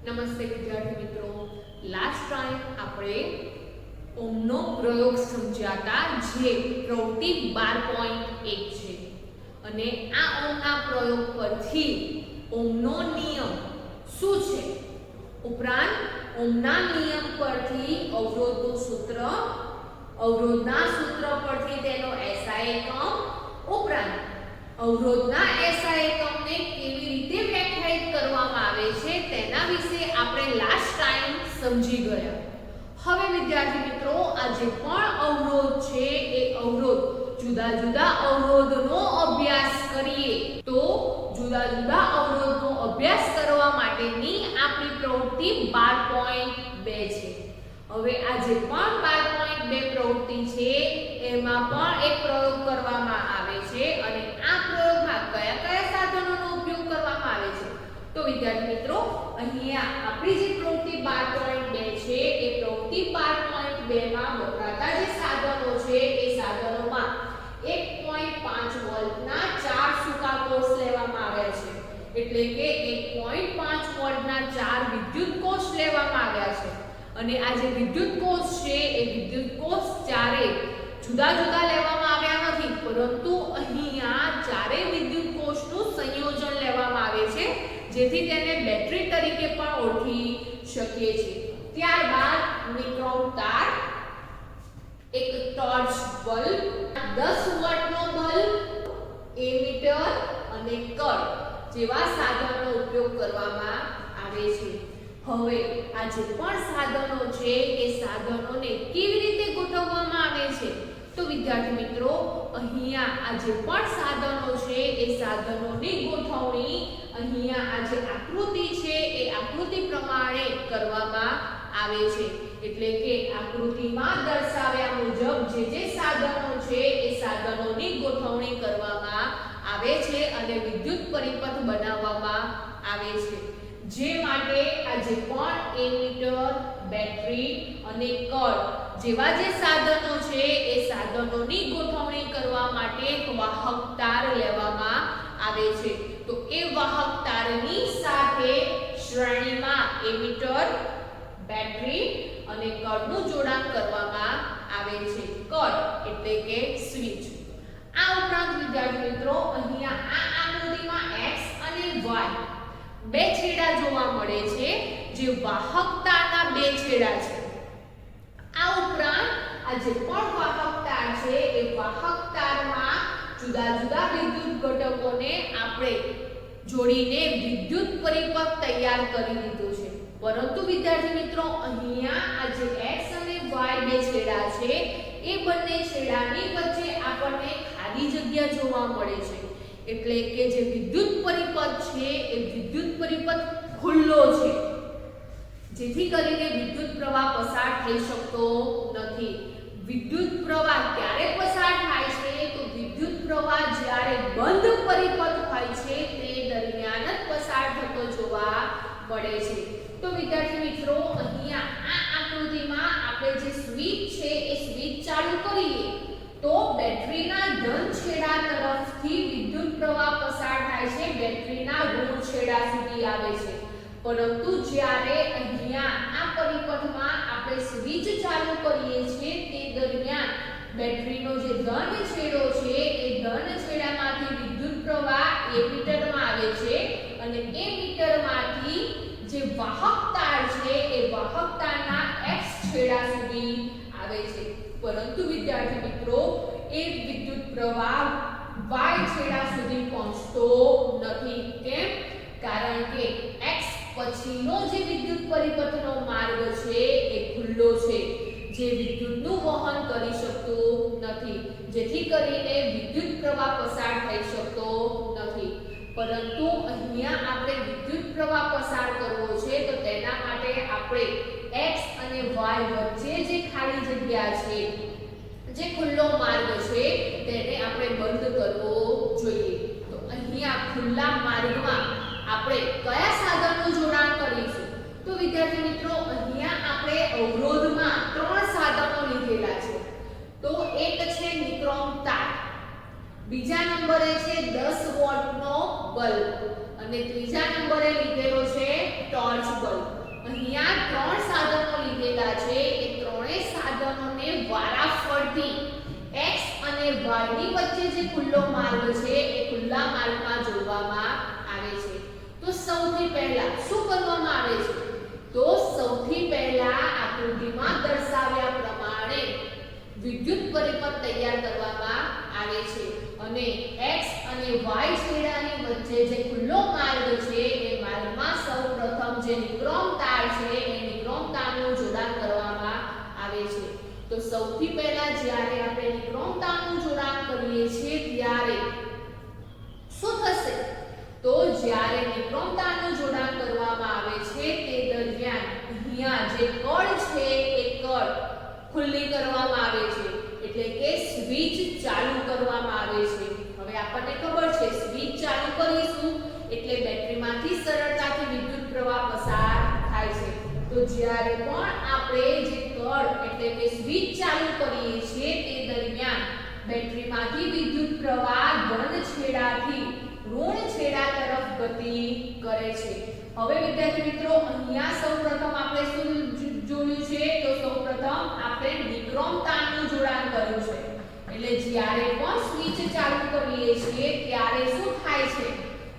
નમસ્તે વિદ્યાર્થી મિત્રો, લાસ્ટ ટાઈમ આપણે ઓમનો પ્રયોગ સમજ્યા હતા જે પ્રવૃત્તિ 12.1 છે અને આ ઓમના પ્રયોગ પરથી ઓમનો નિયમ શું છે, ઉપરાંત ઓમના નિયમ પરથી અવરોધનું સૂત્ર, અવરોધના સૂત્ર પરથી તેનો SI એકમ, ઉપરાંત અવરોધના SI એકમને કેવી રીતે વ્યાખ્યાયિત કરવામાં આવે છે તેના વિશે આપણે લાસ્ટ ટાઈમ સમજી ગયા. હવે વિદ્યાર્થી મિત્રો, આ જે પણ અવરોધ છે એ અવરોધ જુદા જુદા અવરોધનો અભ્યાસ કરીએ તો જુદા જુદા અવરોધનો અભ્યાસ કરવા માટેની આપણી પ્રવૃત્તિ 12.2 છે. હવે આ જે પણ 12.2 પ્રવૃત્તિ છે એમાં પણ એક પ્રયોગ કરવામાં આવે છે અને આ પ્રયોગમાં કયા કયા સાધનોનો ઉપયોગ કરવામાં આવે છે તો વિદ્યાર્થી મિત્રો, અહીંયા આપણી જે પ્રવૃત્તિ 12.2 છે એ પ્રવૃત્તિ 12.2 માં વપરાતા જે સાધનો છે એ સાધનોમાં 1.5 વોલ્ટના 4 સૂકા કોષ લેવામાં આવ્યા છે, એટલે કે 1.5 વોલ્ટના 4 વિદ્યુત કોષ લેવામાં આવ્યા છે અને આ જે વિદ્યુત કોષ છે એ વિદ્યુત કોષ ચારે જુદા જુદા લેવામાં આવ્યા નથી, પરંતુ અહીંયા ચારે વિદ્યુત કોષનું સંયોજન લેવામાં આવે છે જેથી તેને બેટરી તરીકે પણ ઓળખી શકીએ છીએ. ત્યારબાદ નિક્રોમ તાર, એક ટોર્ચ બલ્બ, 10 વોટનો બલ્બ, એમીટર અને કળ જેવા સાધનોનો ઉપયોગ કરવામાં આવે છે. હવે આ જે પણ સાધનો છે એ સાધનોને કેવી રીતે ગોઠવવામાં આવે છે તો વિદ્યાર્થી મિત્રો, અહીંયા આ જે પણ સાધનો છે એ સાધનોની ગોઠવણી અહીંયા આ જે આકૃતિ છે એ આકૃતિ પ્રમાણે કરવામાં આવે છે, એટલે કે આકૃતિમાં દર્શાવ્યા મુજબ જે સાધનો છે એ સાધનોની ગોઠવણી કરવામાં આવે છે અને વિદ્યુત પરિપથ બનાવવામાં આવે છે. જે માટે આ જે પણ એમીટર, બેટરી અને કળ જેવા જે સાધનો છે એ સાધનોની ગોઠવણી કરવા માટે એક વાહક તાર લેવામાં આવે છે. તો એ વાહક તારની સાથે શ્રેણીમાં એમીટર, બેટરી અને કળનું જોડાણ કરવામાં આવે છે. કળ એટલે કે સ્વિચ. આ ઉપરાંત વિદ્યાર્થી મિત્રો, અહીંયા આ આકૃતિમાં x અને y બે છેડા જોવા મળે છે જે વાહક તારના બે છેડા છે. આ ઉપરાંત આ જે પણ વાહક તાર છે એ વાહક તારમાં જુદા જુદા વિદ્યુત ઘટકોને આપણે જોડીને વિદ્યુત પરિપથ તૈયાર કરી દીધું છે, પરંતુ વિદ્યાર્થી મિત્રો, અહીંયા આ જે x અને y બે છેડા છે એ બંને છેડાની વચ્ચે આપણને ખાલી જગ્યા જોવા મળે છે, એટલે કે જે વિદ્યુત પરિપથ છે એ વિદ્યુત પરિપથ ખુલ્લો છે, જેથી કરીને વિદ્યુત પ્રવાહ પસાર થઈ શકતો નથી. વિદ્યુત પ્રવાહ ક્યારે પસાર થાય છે તો વિદ્યુત પ્રવાહ જ્યારે બંધ પરિપથ હોય છે તે દરમિયાન જ પસાર થતો જોવા મળે છે. તો વિદ્યાર્થી મિત્રો, અહીંયા આ આકૃતિમાં આપણે જે સ્વિચ છે એ સ્વિચ ચાલુ કરીએ તો બેટરીના ધન છેડા તરફથી વિદ્યુત પ્રવાહ પસાર થાય છે, બેટરીના ઋણ છેડા સુધી આવે છે, પરંતુ જ્યારે અહીંયા આ પરિપથમાં આપણે સ્વિચ ચાલુ કરીએ છીએ તે દરમિયાન બેટરીનો જે ધન છેડો છે એ ધન છેડામાંથી વિદ્યુત પ્રવાહ એમીટરમાં આવે છે અને એમીટરમાંથી જે વાહક તાર છે એ વાહક તારના x છેડા સુધી આવે છે, પરંતુ વિદ્યાર્થી મિત્રો, એ વિદ્યુત પ્રવાહ y છેડા સુધી પહોંચતો નથી. કેમ? કારણ કે x પછીનો જે વિદ્યુત પરિપથનો માર્ગ છે એ ખુલ્લો છે, જે વિદ્યુતનું વહન કરી શકતો નથી, જેથી કરીને વિદ્યુત પ્રવાહ પસાર થઈ શકતો નથી. પરંતુ અહીંયા આપણે વિદ્યુત પ્રવાહ પસાર કરવો છે તો તેના માટે આપણે x અને y વચ્ચે જે ખાલી જગ્યા છે, જે ખુલ્લો માર્ગ છે તેને આપણે બંધ કરવો જોઈએ. તો અહીંયા ખુલ્લા માર્ગમાં આપણે કયા સાધનનું જોડાણ કરીશું તો વિદ્યાર્થી મિત્રો, અહીંયા આપણે અવરોધમાં 3 સાધનો લીધેલા છે. તો એક છે નિક્રોમ તાર, બીજા નંબરે છે 10 વોટનો બલ્બ અને ત્રીજા નંબરે લીધેલો છે ટોર્ચ બલ્બ. અહીંયા ત્રણ સાધનો લીધેલા છે, એ ત્રણેય સાધનોને વારાફરતી x અને y ની વચ્ચે જે ખુલ્લો માર્ગ છે એ ખુલ્લા માર્ગમાં જોડવામાં આવે છે. તો સૌથી પહેલા શું કરવામાં આવે છે? તો સૌથી પહેલા આકૃતિમાં દર્શાવ્યા પ્રમાણે વિદ્યુત પરિપથ તૈયાર કરવામાં આવે છે અને x અને y છેડાની વચ્ચે જે ખુલ્લો માર્ગ છે એ માર્ગમાં સૌપ્રથમ જે નિક્રોમ તાર છે એ નિક્રોમ તારનું જોડાણ કરવામાં આવે છે. તો સૌથી પહેલા જ્યારે આપણે નિક્રોમ તારનું જોડાણ કરીએ છીએ ત્યારે શું થશે? તો જ્યારે નિક્રોમ તારનું જોડાણ કરવામાં આવે છે તે દરમિયાન અહીંયા જે કળ છે એ કળ ખુલ્લી કરવામાં આવે છે, એટલે કે સ્વિચ ચાલુ કરવામાં આવે છે. હવે આપણને ખબર છે સ્વિચ ચાલુ કરીશું એટલે બેટરીમાંથી સરળતાથી વિદ્યુત પ્રવાહ પસાર થાય છે. તો જ્યારે પણ આપણે જે કળ એટલે કે સ્વિચ ચાલુ કરીએ છીએ તે દરમિયાન બેટરીમાંથી વિદ્યુત પ્રવાહ ધન છેડાથી ઋણ છેડા તરફ ગતિ કરે છે. હવે વિદ્યાર્થી મિત્રો અહીંયા સૌપ્રથમ આપણે શું જોયું છે? તો સૌપ્રથમ આપણે નિક્રોમ તારનું જોડાણ કર્યું છે. એટલે જ્યારે પણ સ્વિચ ચાલુ કરીએ છીએ ત્યારે શું થાય છે?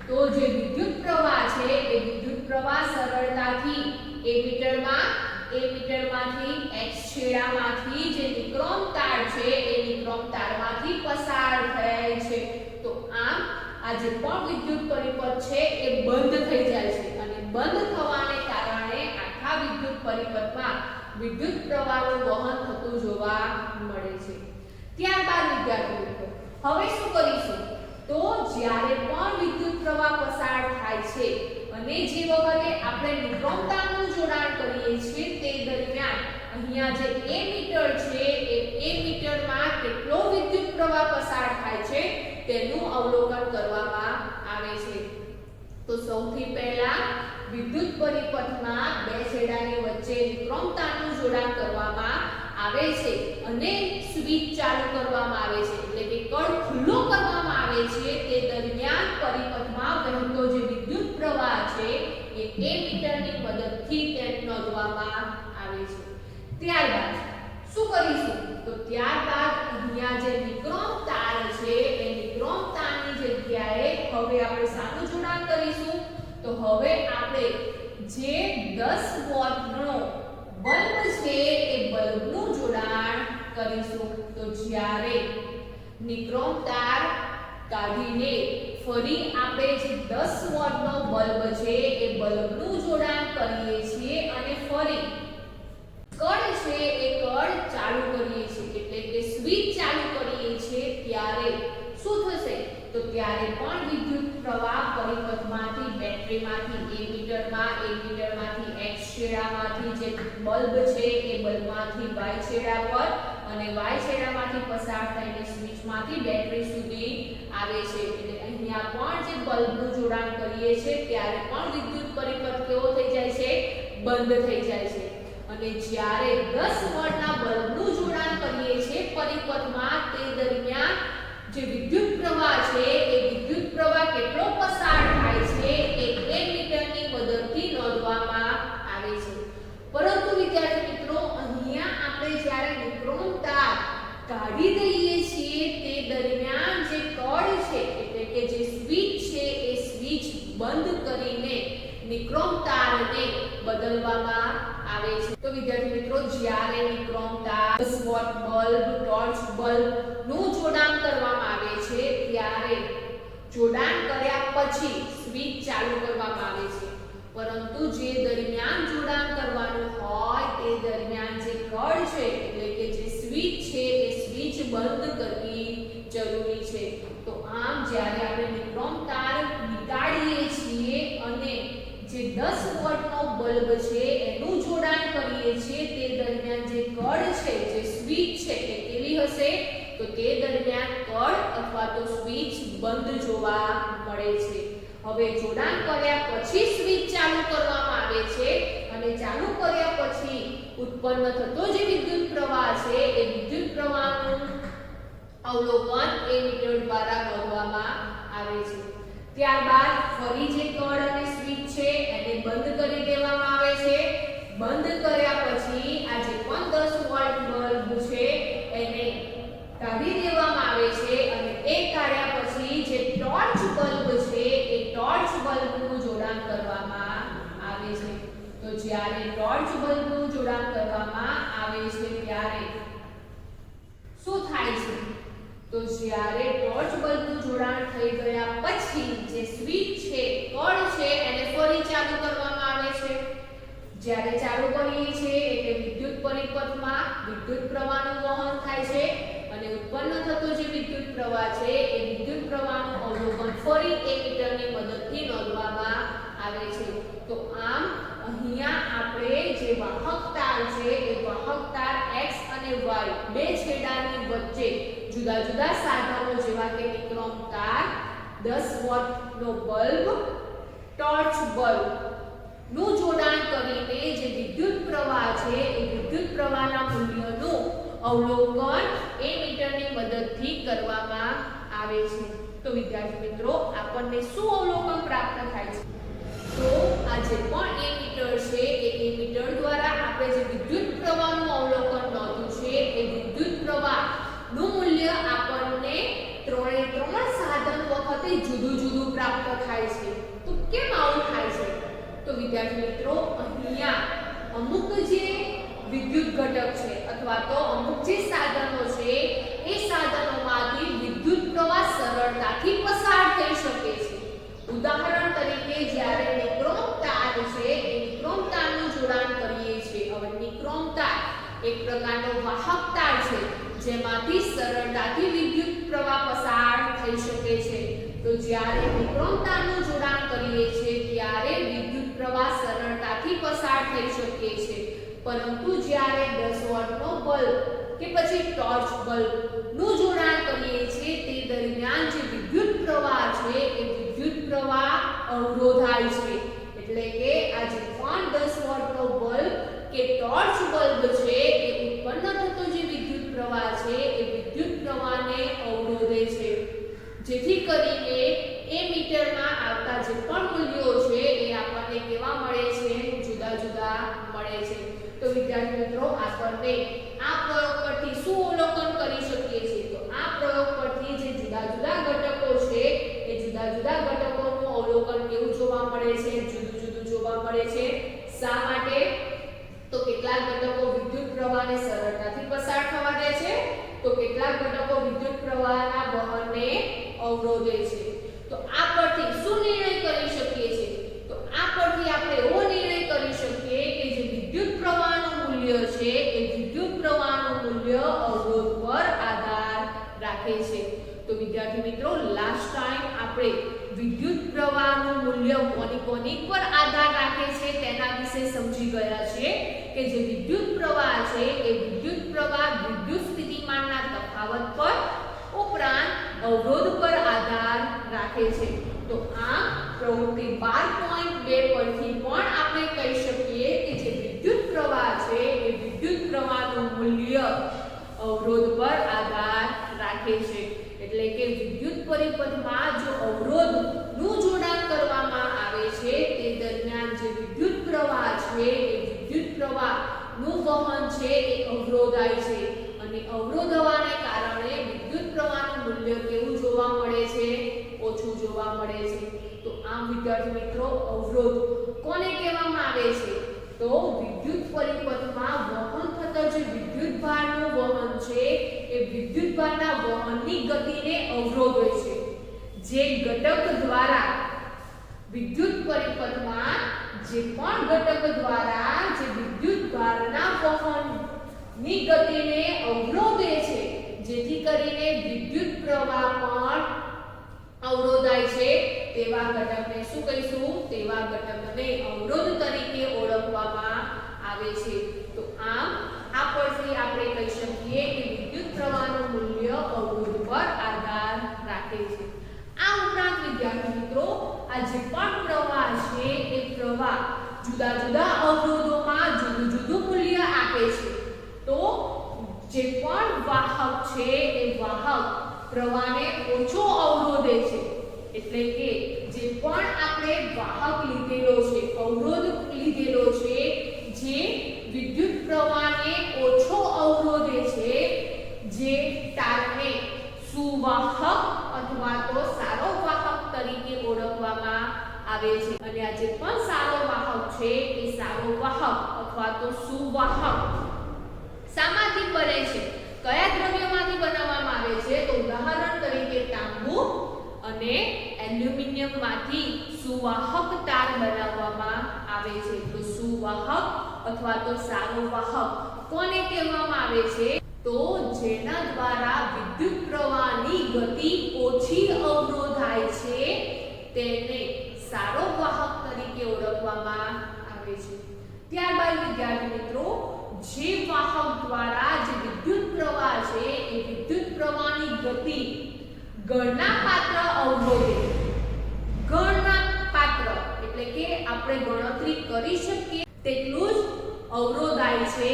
તો જે વિદ્યુત પ્રવાહ છે એ વિદ્યુત પ્રવાહ સરળતાથી એમીટરમાંથી x છેડામાંથી જે નિક્રોમ તાર છે એ નિક્રોમ તારમાંથી પસાર થાય છે. તો આમ આ જે પણ વિદ્યુત પરિપથ છે એ બંધ થઈ જાય છે અને બંધ થવાને કારણે આખા વિદ્યુત પરિપથમાં વિદ્યુત પ્રવાહનું વહન થતું જોવા મળે છે. ત્યારબાદ વિદ્યાર્થી મિત્રો હવે શું કરીશું? તો જ્યારે પણ વિદ્યુત પ્રવાહ પસાર થાય છે અને જે વખતે આપણે નિક્રોમ તારનું જોડાણ કરીએ છીએ તે દરમિયાન અહીંયા જે a મીટર છે એ મીટરમાં કેટલો વિદ્યુત પ્રવાહ પસાર થાય છે તેનું અવલોકન કરવામાં આવે છે. તો સૌથી પહેલા વિદ્યુત પરિપથમાં બે છેડાની વચ્ચે નિક્રોમ તારનું જોડાણ કરવામાં આવે છે અને સ્વિચ ચાલુ કરવામાં આવે છે, એટલે કે કળ ખુલ્લો કરવામાં આવે છે. તે દરમિયાન પરિપથમાં વહેતો જે વિદ્યુત પ્રવાહ છે એ મીટરની મદદથી તેને નોંધવામાં આવે છે. ત્યારબાદ શું કરીશું? તો ત્યારબાદ અહીંયા જે નિક્રોમ તાર છે એ નિક્રોમ તારની જગ્યાએ હવે આપણે શાનું જોડાણ કરીશું? તો હવે આપણે જે 10 વોટનો બલ્બ છે એ બલ્બનું જોડાણ કરીશું. તો જ્યારે નિક્રોમ તાર કાઢીને ફરી આપણે જે 10 વોટનો બલ્બ છે એ બલ્બનું જોડાણ કરીએ છીએ અને ફરી કળ છે એ કળ ચાલુ કરીએ છીએ, એટલે કે સ્વિચ ચાલુ કરીએ છીએ ત્યારે શું થશે? તો ત્યારે પણ વિદ્યુત પ્રવાહ પરિપથમાંથી બેટરીમાંથી એમીટરમાંથી x છેડામાંથી જે બલ્બ છે એ બલ્બમાંથી y છેડા પર અને y છેડામાંથી પસાર થઈને સ્વિચમાંથી બેટરી સુધી આવે છે. એટલે અહીંયા પણ જે બલ્બનું જોડાણ કરીએ છીએ ત્યારે પણ વિદ્યુત પરિપથ કેવો થઈ જાય છે? બંધ થઈ જાય છે. અને જ્યારે 10 વોટના બલ્બનું જોડાણ કરીએ છીએ પરિપથમાં તે દરમિયાન જે વિદ્યુત પ્રવાહ છે એ વિદ્યુત પ્રવાહ કેટલો પસાર થાય છે એ મીટરની મદદથી નોંધવામાં આવે છે. પરંતુ વિદ્યાર્થી મિત્રો અહીંયા આપણે જ્યારે નિક્રોમ તાર કાઢી દઈએ છીએ તે દરમિયાન જે કળ છે એટલે કે જે સ્વિચ છે એ સ્વિચ બંધ કરીને નિક્રોમ તારને બદલવામાં આવે છે. તો વિદ્યાર્થી મિત્રો જ્યારે નિક્રોમ તાર 10 વોટ બલ્બ ટોર્ચ બલ્બ નું જોડાણ કરવામાં આવે છે ત્યારે જોડાણ કર્યા પછી સ્વિચ ચાલુ કરવામાં આવે છે, પરંતુ જે દરમિયાન જોડાણ કરવાનું હોય તે દરમિયાન જે કળ છે એટલે કે જે સ્વિચ છે એ સ્વિચ બંધ કરવી જરૂરી છે. તો આમ જ્યારે આપણે નિક્રોમ તાર નીકાળીએ છીએ અને જે 10 વોટનો બલ્બ છે એનું જોડાણ કરીએ છીએ તે દરમિયાન જે કળ છે જે સ્વિચ છે એ કેવી હશે? તો તે દરમિયાન કળ અથવા તો સ્વિચ બંધ જોવા મળે છે. હવે જોડાણ કર્યા પછી સ્વિચ ચાલુ કરવામાં આવે છે અને ચાલુ કર્યા પછી ઉત્પન્ન થતો જે વિદ્યુત પ્રવાહ છે એ વિદ્યુત પ્રવાહનું અવલોકન મીટર દ્વારા કરવામાં આવે છે. ત્યારબાદ ફરી જે કળ અને સ્વિચ છે એને બંધ કરી દેવામાં આવે છે. બંધ કર્યા પછી આ જે પણ 10 વોલ્ટ બલ્બ છે એને કાઢી દેવામાં આવે છે અને એ કાઢ્યા પછી જે ટોર્ચ બલ્બ છે એ ટોર્ચ બલ્બનું જોડાણ કરવામાં આવે છે. તો જ્યારે ટોર્ચ બલ્બનું જોડાણ કરવામાં આવે છે ત્યારે શું થાય છે? તો જ્યારે ટોર્ચ બલ્બનું જોડાણ થઈ ગયા પછી જે સ્વિચ છે કળ છે એને ફરી ચાલુ કરવામાં આવે છે. જ્યારે ચાલુ કરીએ છીએ એટલે વિદ્યુત પરિપથમાં વિદ્યુત પ્રવાહનું વહન થાય છે અને ઉત્પન્ન થતો જે વિદ્યુત પ્રવાહ છે એ વિદ્યુત પ્રવાહનું અવલોકન ફરી એમીટરની મદદથી નોંધવામાં આવે છે. તો આમ અહીંયા આપણે જે વાહક તાર છે એ વાહક તાર x અને y બે છેડાની વચ્ચે જુદા જુદા સાધનો જેવા કે નિક્રોમ તાર, 10 વોટનો બલ્બ, ટોર્ચ બલ્બ નું જોડાણ કરીને જે વિદ્યુત પ્રવાહ છે એ વિદ્યુત પ્રવાહના મૂલ્યનું અવલોકન એમીટરની મદદથી કરવામાં આવે છે. તો વિદ્યાર્થી મિત્રો આપણને શું અવલોકન પ્રાપ્ત થાય છે? તો આ જે પણ એમીટર છે એ એમીટર દ્વારા આપણે જે વિદ્યુત પ્રવાહનું અવલોકન નોંધ્યું છે એ વિદ્યુત પ્રવાહનું મૂલ્ય આપણને ત્રણ સાધન વખતે જુદું જુદું પ્રાપ્ત થાય છે. તો કેમ આવું થાય છે? તો વિદ્યાર્થી મિત્રો અહીંયા અમુક જે વિદ્યુત ઘટક છે અથવા તો અમુક જે સાધનો છે એ સાધનોમાંથી વિદ્યુત પ્રવાહ સરળતાથી પસાર થઈ શકે છે. ઉદાહરણ તરીકે જ્યારે નિક્રોમ તાર છે એ નિક્રોમ તારનું જોડાણ કરીએ છીએ. હવે નિક્રોમ તાર એક પ્રકારનો વાહક તાર છે જેમાંથી સરળતાથી વિદ્યુત પ્રવાહ પસાર થઈ શકે છે. તો જ્યારે નિક્રોમ તારનું જોડાણ કરીએ છીએ ત્યારે વિદ્યુત પ્રવાહ સરળતાથી પસાર થઈ શકે છે. પરંતુ જ્યારે 10 વોટનો બલ્બ કે પછી ટોર્ચ બલ્બ નું જોડાણ કરીએ છીએ તે દરમિયાન જે વિદ્યુત પ્રવાહ છે એ વિદ્યુત પ્રવાહ અવરોધાય છે. એટલે કે આ જે પણ 10 વોટનો બલ્બ કે ટોર્ચ બલ્બ છે એ ઉત્પન્ન થતો જે વિદ્યુત પ્રવાહ છે એ વિદ્યુત પ્રવાહને અવરોધે છે. જેથી કરીને એમીટરમાં આવતા જે પણ મૂલ્યો છે એ આપણને કેવા મળે છે? જુદા જુદા મળે છે. તો વિદ્યાર્થી મિત્રો આપણને આ પ્રયોગ પરથી શું અવલોકન કરી શકીએ છીએ? તો આ પ્રયોગ પરથી જે જુદા જુદા ઘટકો છે એ જુદા જુદા ઘટકોનું અવલોકન કેવું જોવા મળે છે? જુદું જુદું જોવા મળે છે. શા માટે? તો કેટલાક ઘટકો વિદ્યુત પ્રવાહને સરળતાથી પસાર થવા દે છે તો કેટલાક ઘટકો વિદ્યુત પ્રવાહના વહનને અવરોધે છે. તો આ પરથી શું નિર્ણય કરી શકીએ છીએ? તો આ પરથી આપણે એવો નિર્ણય કરી શકીએ કે જે વિદ્યુત પ્રવાહનું મૂલ્ય છે એ વિદ્યુત પ્રવાહનું મૂલ્ય અવરોધ પર આધાર રાખે છે. તો વિદ્યાર્થી મિત્રો લાસ્ટ ટાઈમ આપણે વિદ્યુત પ્રવાહનું મૂલ્ય કોની પર આધાર રાખે છે તેના વિશે સમજી ગયા છીએ કે જે વિદ્યુત પ્રવાહ છે એ વિદ્યુત પ્રવાહ વિદ્યુત સ્થિતિમાનના તફાવત પર ઉપરાંત અવરોધ પર આધાર રાખે છે. તો આ પ્રવૃત્તિ 12.2 પરથી પણ આપણે કહી શકીએ કે જે વિદ્યુત પ્રવાહ છે એ વિદ્યુત પ્રવાહનું મૂલ્ય અવરોધ પર આધાર રાખે છે. એટલે કે વિદ્યુત પરિપથમાં જો અવરોધનું જોડાણ કરવામાં આવે છે તે દરમિયાન જે વિદ્યુત પ્રવાહ છે એ વિદ્યુત પ્રવાહનું વહન છે એ અવરોધાય છે અને અવરોધવાને કારણે વિદ્યુત પ્રવાહનું મૂલ્ય કેવું જોવા મળે છે? ઓછું જોવા મળે છે. તો આમ વિદ્યાર્થી મિત્રો અવરોધ કોને કહેવામાં આવે છે? તો વિદ્યુત પરિપથમાં વહન થતા જે વિદ્યુત ભારનું વહન છે એ વિદ્યુત ભારના વહનની ગતિને અવરોધે છે. જે ઘટક દ્વારા વિદ્યુત પરિપથમાં જે પણ ઘટક દ્વારા જે વિદ્યુત ભારના વહનની ગતિને અવરોધે છે જેથી કરીને વિદ્યુત પ્રવાહ પણ અવરોધાય છે તેવા ઘટકને શું કહીશું? તેવા ઘટકને અવરોધ તરીકે ઓળખવામાં આવે છે. તો આમ આ પરથી આપણે કહી શકીએ કે વિદ્યુત પ્રવાહનું મૂલ્ય અવરોધ પર આધાર રાખે છે. આ ઉપરાંત વિદ્યાર્થી મિત્રો આ જે પણ પ્રવાહ છે એ પ્રવાહ જુદા જુદા અવરોધોમાં જુદું જુદું મૂલ્ય આપે છે. તો જે પણ વાહક છે એ વાહક પ્રવાહને ઓછો અવરોધે છે. એટલે કે જે પણ આપણે વાહક લીધેલો છે, અવરોધ લીધેલો છે, જે વિદ્યુત પ્રવાહને ઓછો અવરોધે છે, જે તારને સુવાહક અથવા તો સારો વાહક તરીકે ઓળખવામાં આવે છે. અને આ જે પણ સારો વાહક છે એ સારો વાહક અથવા તો સુવાહક શામાંથી બને છે, કયા દ્રવ્યમાંથી બનાવવામાં આવે છે? તો ઉદાહરણ તરીકે તાંબુ અને એલ્યુમિનિયમમાંથી સુવાહક તાર બનાવવામાં આવે છે. તો સુવાહક અથવા તો સારો વાહક કોને કહેવામાં આવે છે? તો જેના દ્વારા વિદ્યુત પ્રવાહની ગતિ ઓછી અવરોધાય છે તેને સારો વાહક તરીકે ઓળખવામાં આવે છે. ત્યારબાદ વિદ્યાર્થી મિત્રો, જે વાહક દ્વારા જે વિદ્યુત પ્રવાહ છે એ વિદ્યુત પ્રવાહની ગતિ ગણના પાત્ર અવરોધે, ગણના પાત્ર એટલે કે આપણે ગણતરી કરી શકીએ તેટલું જ અવરોધાય છે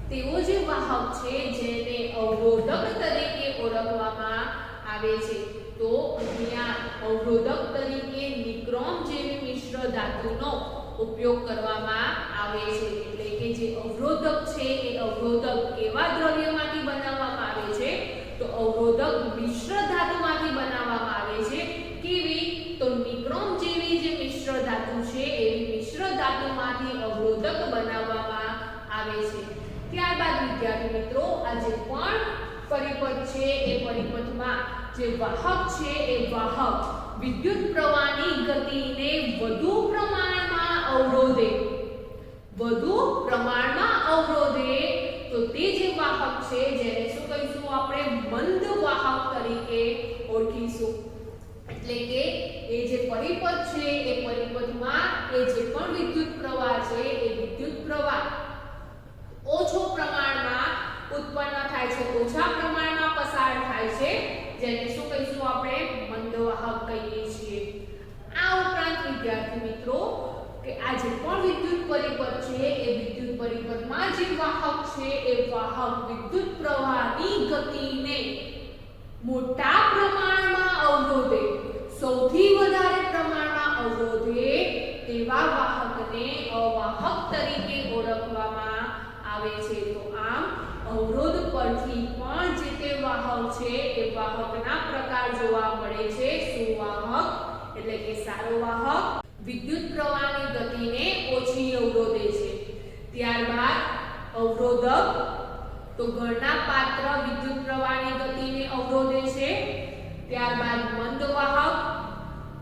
તેવો જે વાહક છે જેને અવરોધક તરીકે ઓળખવામાં આવે છે. તો અહીંયા અવરોધક તરીકે નિક્રોમ જેવી મિશ્ર ધાતુનો ઉપયોગ કરવામાં આવે છે. એટલે કે જે અવરોધક છે એ અવરોધક કેવા દ્રવ્યમાંથી બનાવવામાં આવે છે? તો અવરોધક મિશ્ર ધાતુમાંથી બનાવવામાં આવે છે. કેવી? તો નિક્રોમ જેવી જે મિશ્ર ધાતુ છે એવી મિશ્ર ધાતુમાંથી અવરોધક બનાવવામાં આવે છે. ત્યારબાદ વિદ્યાર્થી મિત્રો, આ જે પણ પરિપથ છે એ પરિપથમાં જે વાહક છે એ વાહક વિદ્યુત પ્રવાહની ગતિને વધુ પ્રમાણમાં અવરોધે, તો તે જે વાહક છે જેને શું કહીશું આપણે? મંદ વાહક તરીકે ઓળખીશું. એટલે કે એ જે પરિપથ છે એ પરિપથમાં એ જે પણ વિદ્યુત પ્રવાહ છે એ વિદ્યુત પ્રવાહ ઓછો પ્રમાણમાં ઉત્પન્ન થાય છે, ઓછા પ્રમાણમાં પસાર થાય છે, જેને શું કહીશું આપણે? મંદ વાહક કહીએ છીએ. આ ઉપરાંત વિદ્યાર્થી મિત્રો કે આ જે પણ વિદ્યુત પરિપથ છે એ વિદ્યુત પરિપથમાં જે વાહક છે એ વાહક વિદ્યુત પ્રવાહની ગતિને મોટા પ્રમાણમાં અવરોધે, સૌથી વધારે પ્રમાણમાં અવરોધે તેવા વાહકને અવાહક તરીકે ઓળખવામાં આવે છે. તો આમ અવરોધ પરથી પણ જે તે વાહક છે એ વાહકના પ્રકાર જોવા મળે છે. સુવાહક એટલે કે સારો વાહક વિદ્યુત પ્રવાહની ગતિને ઓછી અવરોધે છે. ત્યારબાદ અવરોધક, તો ગણના પાત્ર વિદ્યુત પ્રવાહની ગતિને અવરોધે છે. ત્યારબાદ મંદ વાહક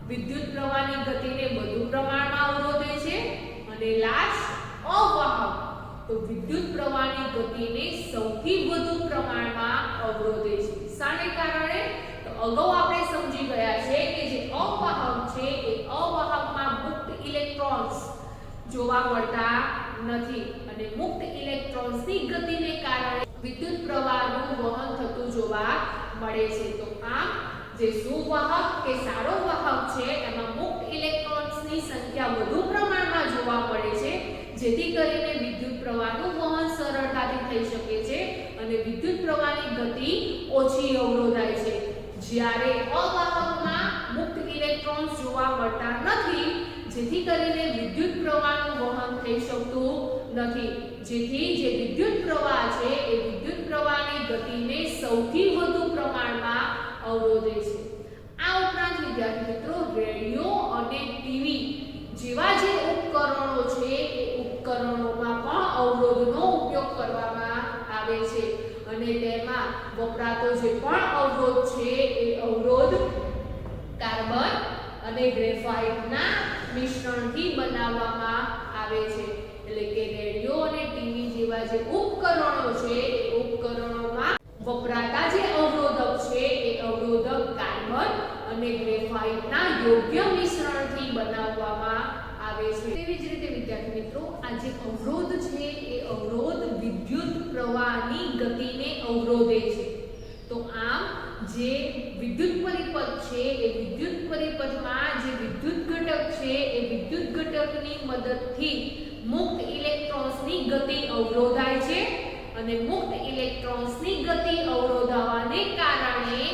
વિદ્યુત પ્રવાહની ગતિને વધુ પ્રમાણમાં અવરોધે છે. અને લાસ્ટ અવાહક, તો વિદ્યુત પ્રવાહની ગતિને સૌથી વધુ પ્રમાણમાં અવરોધે છે. શાને કારણે? તો અગાઉ આપણે સમજી ગયા છે કે જે અવાહક છે એ અવાહકમાં મુક્ત ઇલેક્ટ્રોન્સ જોવા મળતા નથી અને મુક્ત ઇલેક્ટ્રોન્સની ગતિને કારણે વિદ્યુત પ્રવાહનું વહન થતું જોવા મળે છે. તો આમ જે સુવાહક કે સારો વાહક છે એમાં મુક્ત ઇલેક્ટ્રોન્સની સંખ્યા વધુ પ્રમાણમાં જોવા મળે છે, જેથી કરીને વિદ્યુત પ્રવાહનું વહન સરળતાથી થઈ શકે છે અને વિદ્યુત પ્રવાહની ગતિ ઓછી અવરોધાય છે. જ્યારે અવાહકમાં મુક્ત ઇલેક્ટ્રોન્સ જોવા મળતા નથી, જેથી કરીને વિદ્યુત પ્રવાહનું વહન થઈ શકતું નથી, જેથી જે વિદ્યુત પ્રવાહ છે એ વિદ્યુત પ્રવાહની ગતિને સૌથી વધુ પ્રમાણમાં અવરોધે છે. આ ઉપરાંત વિદ્યાર્થી મિત્રો, રેડિયો અને ટીવી જેવા જે ઉપકરણો છે એ ઉપકરણોમાં પણ અવરોધનો ઉપયોગ કરવામાં આવે છે અને તેમાં વપરાતો જે પણ અવરોધ છે એ અવરોધ કાર્બન અને ગ્રેફાઇટના મિશ્રણથી બનાવવામાં આવે છે. એટલે કે રેડિયો અને ટીવી જેવા જે ઉપકરણો છે એ ઉપકરણોમાં વપરાતા જે અવરોધક છે એ અવરોધક કાર્બન અને ગ્રેફાઇટના યોગ્ય મિશ્રણથી બનાવવામાં આવે છે. તેવી જ રીતે વિદ્યાર્થી મિત્રો, આ જે અવરોધ છે એ અવરોધ વિદ્યુત પ્રવાહની ગતિને અવરોધે છે. તો આમ જે વિદ્યુત પરિપથ છે એ વિદ્યુત પરિપથમાં જે વિદ્યુત ઘટક છે એ વિદ્યુત ઘટકની મદદથી મુક્ત ઇલેક્ટ્રોન્સની ગતિ અવરોધાય છે અને મુક્ત ઇલેક્ટ્રોન્સની ગતિ અવરોધાવાને કારણે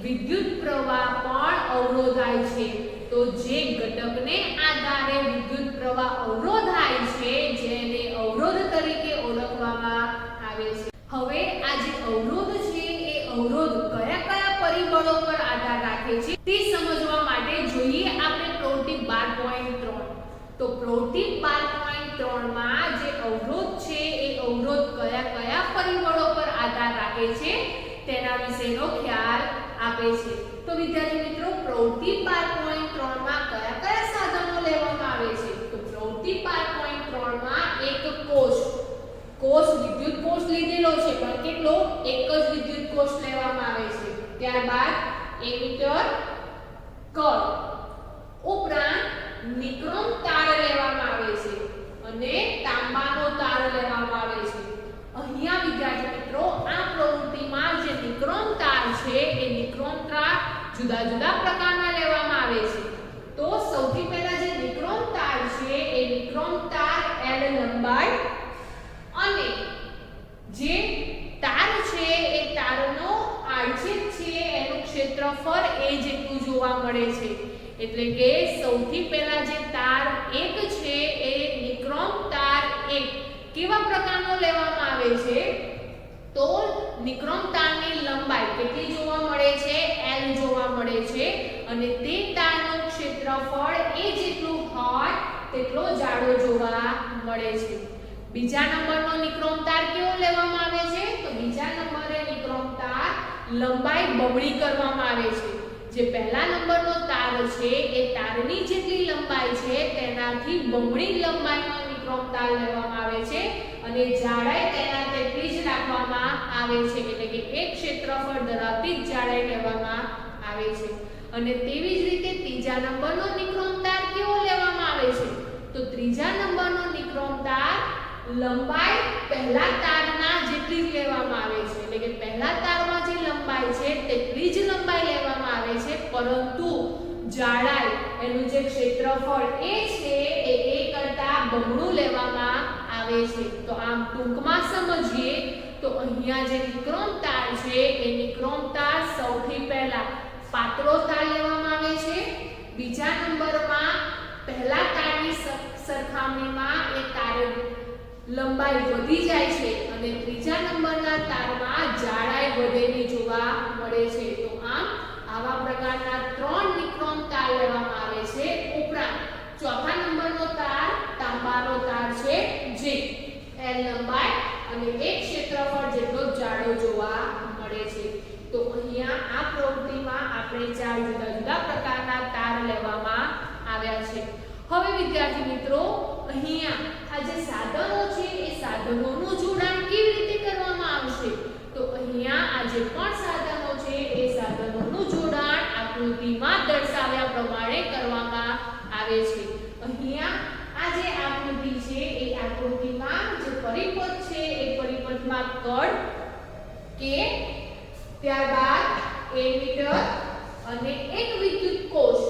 વિદ્યુત પ્રવાહ પણ અવરોધાય છે. તો તો જે ઘટકને આધારે વિદ્યુત પ્રવાહ અવરોધાય છે જેને અવરોધ તરીકે ઓળખવામાં આવે છે. હવે આ જે અવરોધ છે એ અવરોધ કયા કયા પરિબળો પર આધાર રાખે છે તે સમજવા માટે જોઈએ આપણે પ્રવૃત્તિ 12.3. તો પ્રવૃત્તિ 12.3 માં જે અવરોધ છે એ અવરોધ કયા કયા પરિબળો પર આધાર રાખે છે તેના વિશેનો ખ્યાલ આપે છે. તો વિદ્યાર્થી મિત્રો પ્રવૃત્તિ 12.3 માં કયા કયા સાધનો લેવામાં આવે છે? તો પ્રવૃત્તિ 12.3 માં એક કોષ વિદ્યુત કોષ લીધેલો છે પણ કેટલો? એક જ વિદ્યુત કોષ લેવામાં આવે છે. ત્યારબાદ એમીટર કળ ઉપરાંત નિક્રોમ તાર લેવામાં આવે છે અને તાંબાનો તાર લેવામાં આવે છે. અહીંયા વિદ્યાર્થી મિત્રો આ પ્રવૃત્તિમાં જે નિક્રોમ તાર છે એ નિક્રોમ તાર જુદા જુદા પ્રકારના લેવામાં આવે છે. તો સૌથી પહેલા જે નિક્રોમ તાર છે એ નિક્રોમ તાર L લંબાઈ અને જે તાર છે એ તારનો આડછેદ છે એનું ક્ષેત્રફળ a જેટલું જોવા મળે છે. એટલે કે સૌથી પહેલા જે તાર 1 છે એ નિક્રોમ તાર 1 કેવા પ્રકારનો લેવામાં આવે છે? તો નિક્રોમ તારની લંબાઈ કેટલી જોવા મળે છે? L જોવા મળે છે અને તે તારનું ક્ષેત્રફળ a જેટલું હોય તેટલો જાડો જોવા મળે છે. બીજા નંબરનો નિક્રોમ તાર કેવો લેવામાં આવે છે? તો બીજા નંબરે નિક્રોમ તાર લંબાઈ બમણી કરવામાં આવે છે. જે પહેલા નંબરનો તાર છે એ તારની જેટલી લંબાઈ છે તેનાથી બમણી લંબાઈનો નિક્રોમ તાર લેવામાં આવે છે અને જાડાઈ તેના તેટલી જ રાખવામાં આવે છે. એટલે કે એક ક્ષેત્રફળ ધરાવતી જાડાઈ લેવામાં આવે છે. અને તેવી જ રીતે ત્રીજા નંબરનો નિક્રોમ તાર કેવો લેવામાં આવે છે? તો ત્રીજા નંબરનો નિક્રોમ તાર લંબાઈ પહેલા તારના જેટલી જ લેવામાં આવે છે. એટલે કે પહેલા તારમાં જે લંબાઈ છે તેટલી જ લંબાઈ લેવામાં આવે છે પરંતુ જાડાઈ એનું જે ક્ષેત્રફળ એ છે એ a કરતા બમણું લેવામાં આવે છે. તો આમ ટૂંકમાં સમજીએ તો અહીંયા જે નિક્રોમ તાર છે એ નિક્રોમ તાર સૌથી પહેલા પાતળો તાર લેવામાં આવે છે. બીજા નંબરમાં પહેલા તારની સરખામણીમાં એ તાર લંબાઈ વધી જાય છે અને ત્રીજા નંબરના તારમાં જાડાઈ વધેલી જોવા મળે છે. તો આમ આવા પ્રકારના 3 નિક્રોમ તાર લેવામાં આવે છે. ઉપરાંત ચોથા નંબરનો તાર તાંબાનો તાર છે જે L લંબાઈ અને એક ક્ષેત્રફળ જેટલો જાડો જોવા મળે છે. તો અહીંયા આ પ્રવૃત્તિમાં આપણે 4 જુદા જુદા પ્રકારના તાર લેવામાં આવ્યા છે. હવે વિદ્યાર્થી મિત્રો અહીંયા આ જે સાધનો છે એ સાધનોનું જોડાણ કેવી રીતે કરવામાં આવશે? તો અહીંયા આ જે પણ સાધનો છે એ સાધનોનું જોડાણ આકૃતિમાં દર્શાવ્યા પ્રમાણે કરવામાં આવે છે. અહીંયા આ જે આકૃતિ છે એ આકૃતિમાં જે પરિપથ છે એ પરિપથમાં કળ કે ત્યારબાદ એમીટર અને એક વિદ્યુત કોષ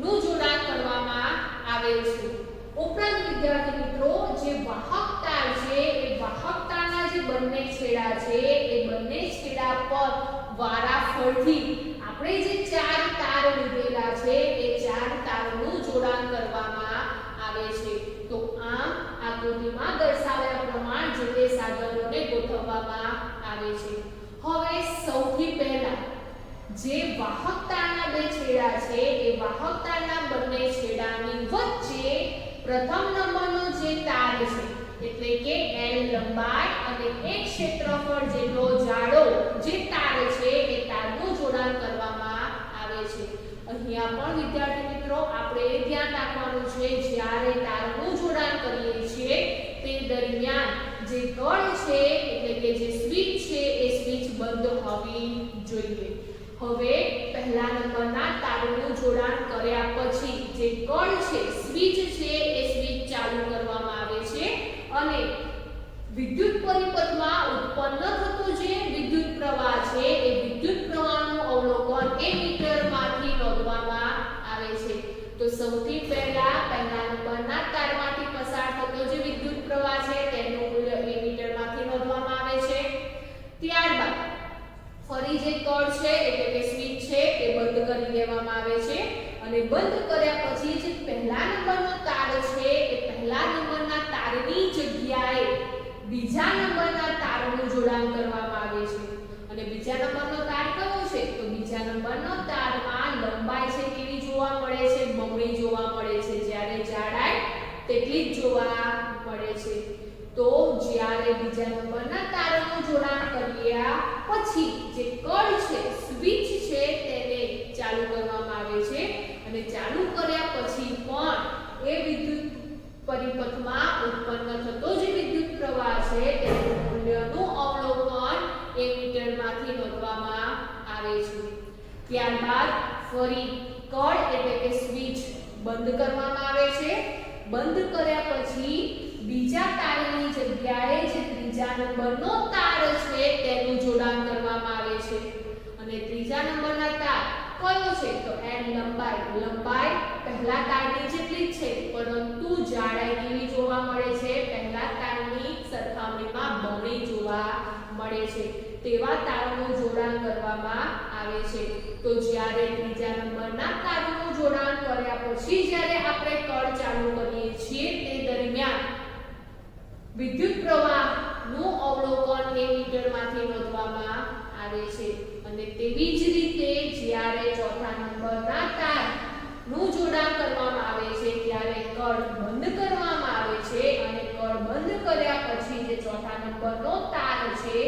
નું જોડાણ કરવામાં આવેલ છે. ઉપરાંત વિદ્યાર્થી મિત્રો જે વાહક તાર છે એ વાહક તારના જે બંને છેડા છે એ બંને છેડા પર વારાફરતી આપણે જે 4 તાર લીધેલા છે એ 4 તારનું જોડાણ કરવામાં આવે છે. તો આમ આકૃતિમાં દર્શાવ્યા પ્રમાણે જે તે સાધનોને ગોઠવવામાં આવે છે. હવે સૌથી પહેલા જે વાહક તારના બે છેડા છે એ વાહક તારના બંને છેડાની વચ્ચે પ્રથમ નંબરનો જે તાર છે એટલે કે L લંબાઈ અને એક ક્ષેત્રફળ જેટલો જાડો જે તાર છે એ તારનું જોડાણ કરવામાં આવે છે. અહીંયા પણ વિદ્યાર્થી મિત્રો આપણે એ ધ્યાન રાખવાનું છે જ્યારે તારનું જોડાણ કરીએ છીએ તે દરમિયાન જે કળ છે એટલે કે જે સ્વિચ છે એ સ્વિચ બંધ હોવી જોઈએ. હવે પહેલા નંબરના તારનું જોડાણ કર્યા પછી જે કળ છે સ્વિચ છે એ સ્વિચ ચાલુ કરવામાં આવે છે અને વિદ્યુત પરિપથમાં ઉત્પન્ન થતો જે વિદ્યુત પ્રવાહ છે એ વિદ્યુત પ્રવાહનું અવલોકન એમીટરમાંથી નોંધવામાં આવે છે. તો સૌથી પહેલા નંબરના તારમાંથી પસાર થતો જે વિદ્યુત પ્રવાહ છે તેનું મૂલ્ય એમીટરમાંથી નોંધવામાં આવે છે. ત્યારબાદ ફરી જે કળ છે એટલે કે સ્વિચ છે એ બંધ કરી દેવામાં આવે છે અને બંધ કર્યા પછી જે પહેલા નંબરનો તાર છે એ પહેલા નંબરના તારની જગ્યાએ બીજા નંબરના તારનું જોડાણ કરવામાં આવે છે અને બીજા નંબરનો તાર કયો છે તો બીજા નંબરનો તારમાં લંબાઈ છે કેવી જોવા મળે છે બમણી જોવા મળે છે જ્યારે જાડાઈ તેટલી જ જોવા મળે છે તો જ્યારે બીજા નંબરના તારનું જોડાણ કર્યા પછી જે કળ છે સ્વિચ છે તેને ચાલુ કરવામાં આવે છે અને ચાલુ કર્યા પછી પણ એ વિદ્યુત પરિપથમાં ઉત્પન્ન થતો જે વિદ્યુત પ્રવાહ છે તેનું મૂલ્યનું અવલોકન એમીટરમાંથી નોંધવામાં આવે છે ત્યારબાદ ફરી કળ એટલે કે સ્વિચ બંધ કરવામાં આવે છે બંધ કર્યા પછી બીજા તારની જગ્યાએ જે ત્રીજા નંબરનો તાર છે તેનું જોડાણ કરવામાં આવે છે અને ત્રીજા નંબરના તાર કયો છે તો n લંબાઈ પહેલા તારની જેટલી જ છે પરંતુ જાડાઈ કેવી જોવા મળે છે પહેલા તારની સરખામણીમાં બમણી જોવા મળે છે તેવા તારનું જોડાણ કરવામાં આવે છે તો જ્યારે ત્રીજા નંબરના તારનું જોડાણ કર્યા પછી જ્યારે આપણે કળ ચાલુ કરીએ છીએ તે દરમિયાન વિદ્યુત પ્રવાહનું અવલોકન એમીટરમાંથી નોંધવામાં આવે છે અને તેવી જ રીતે જ્યારે ચોથા નંબરના તારનું જોડાણ કરવામાં આવે છે ત્યારે કળ બંધ કરવામાં આવે છે અને કળ બંધ કર્યા પછી જે ચોથા નંબરનો તાર છે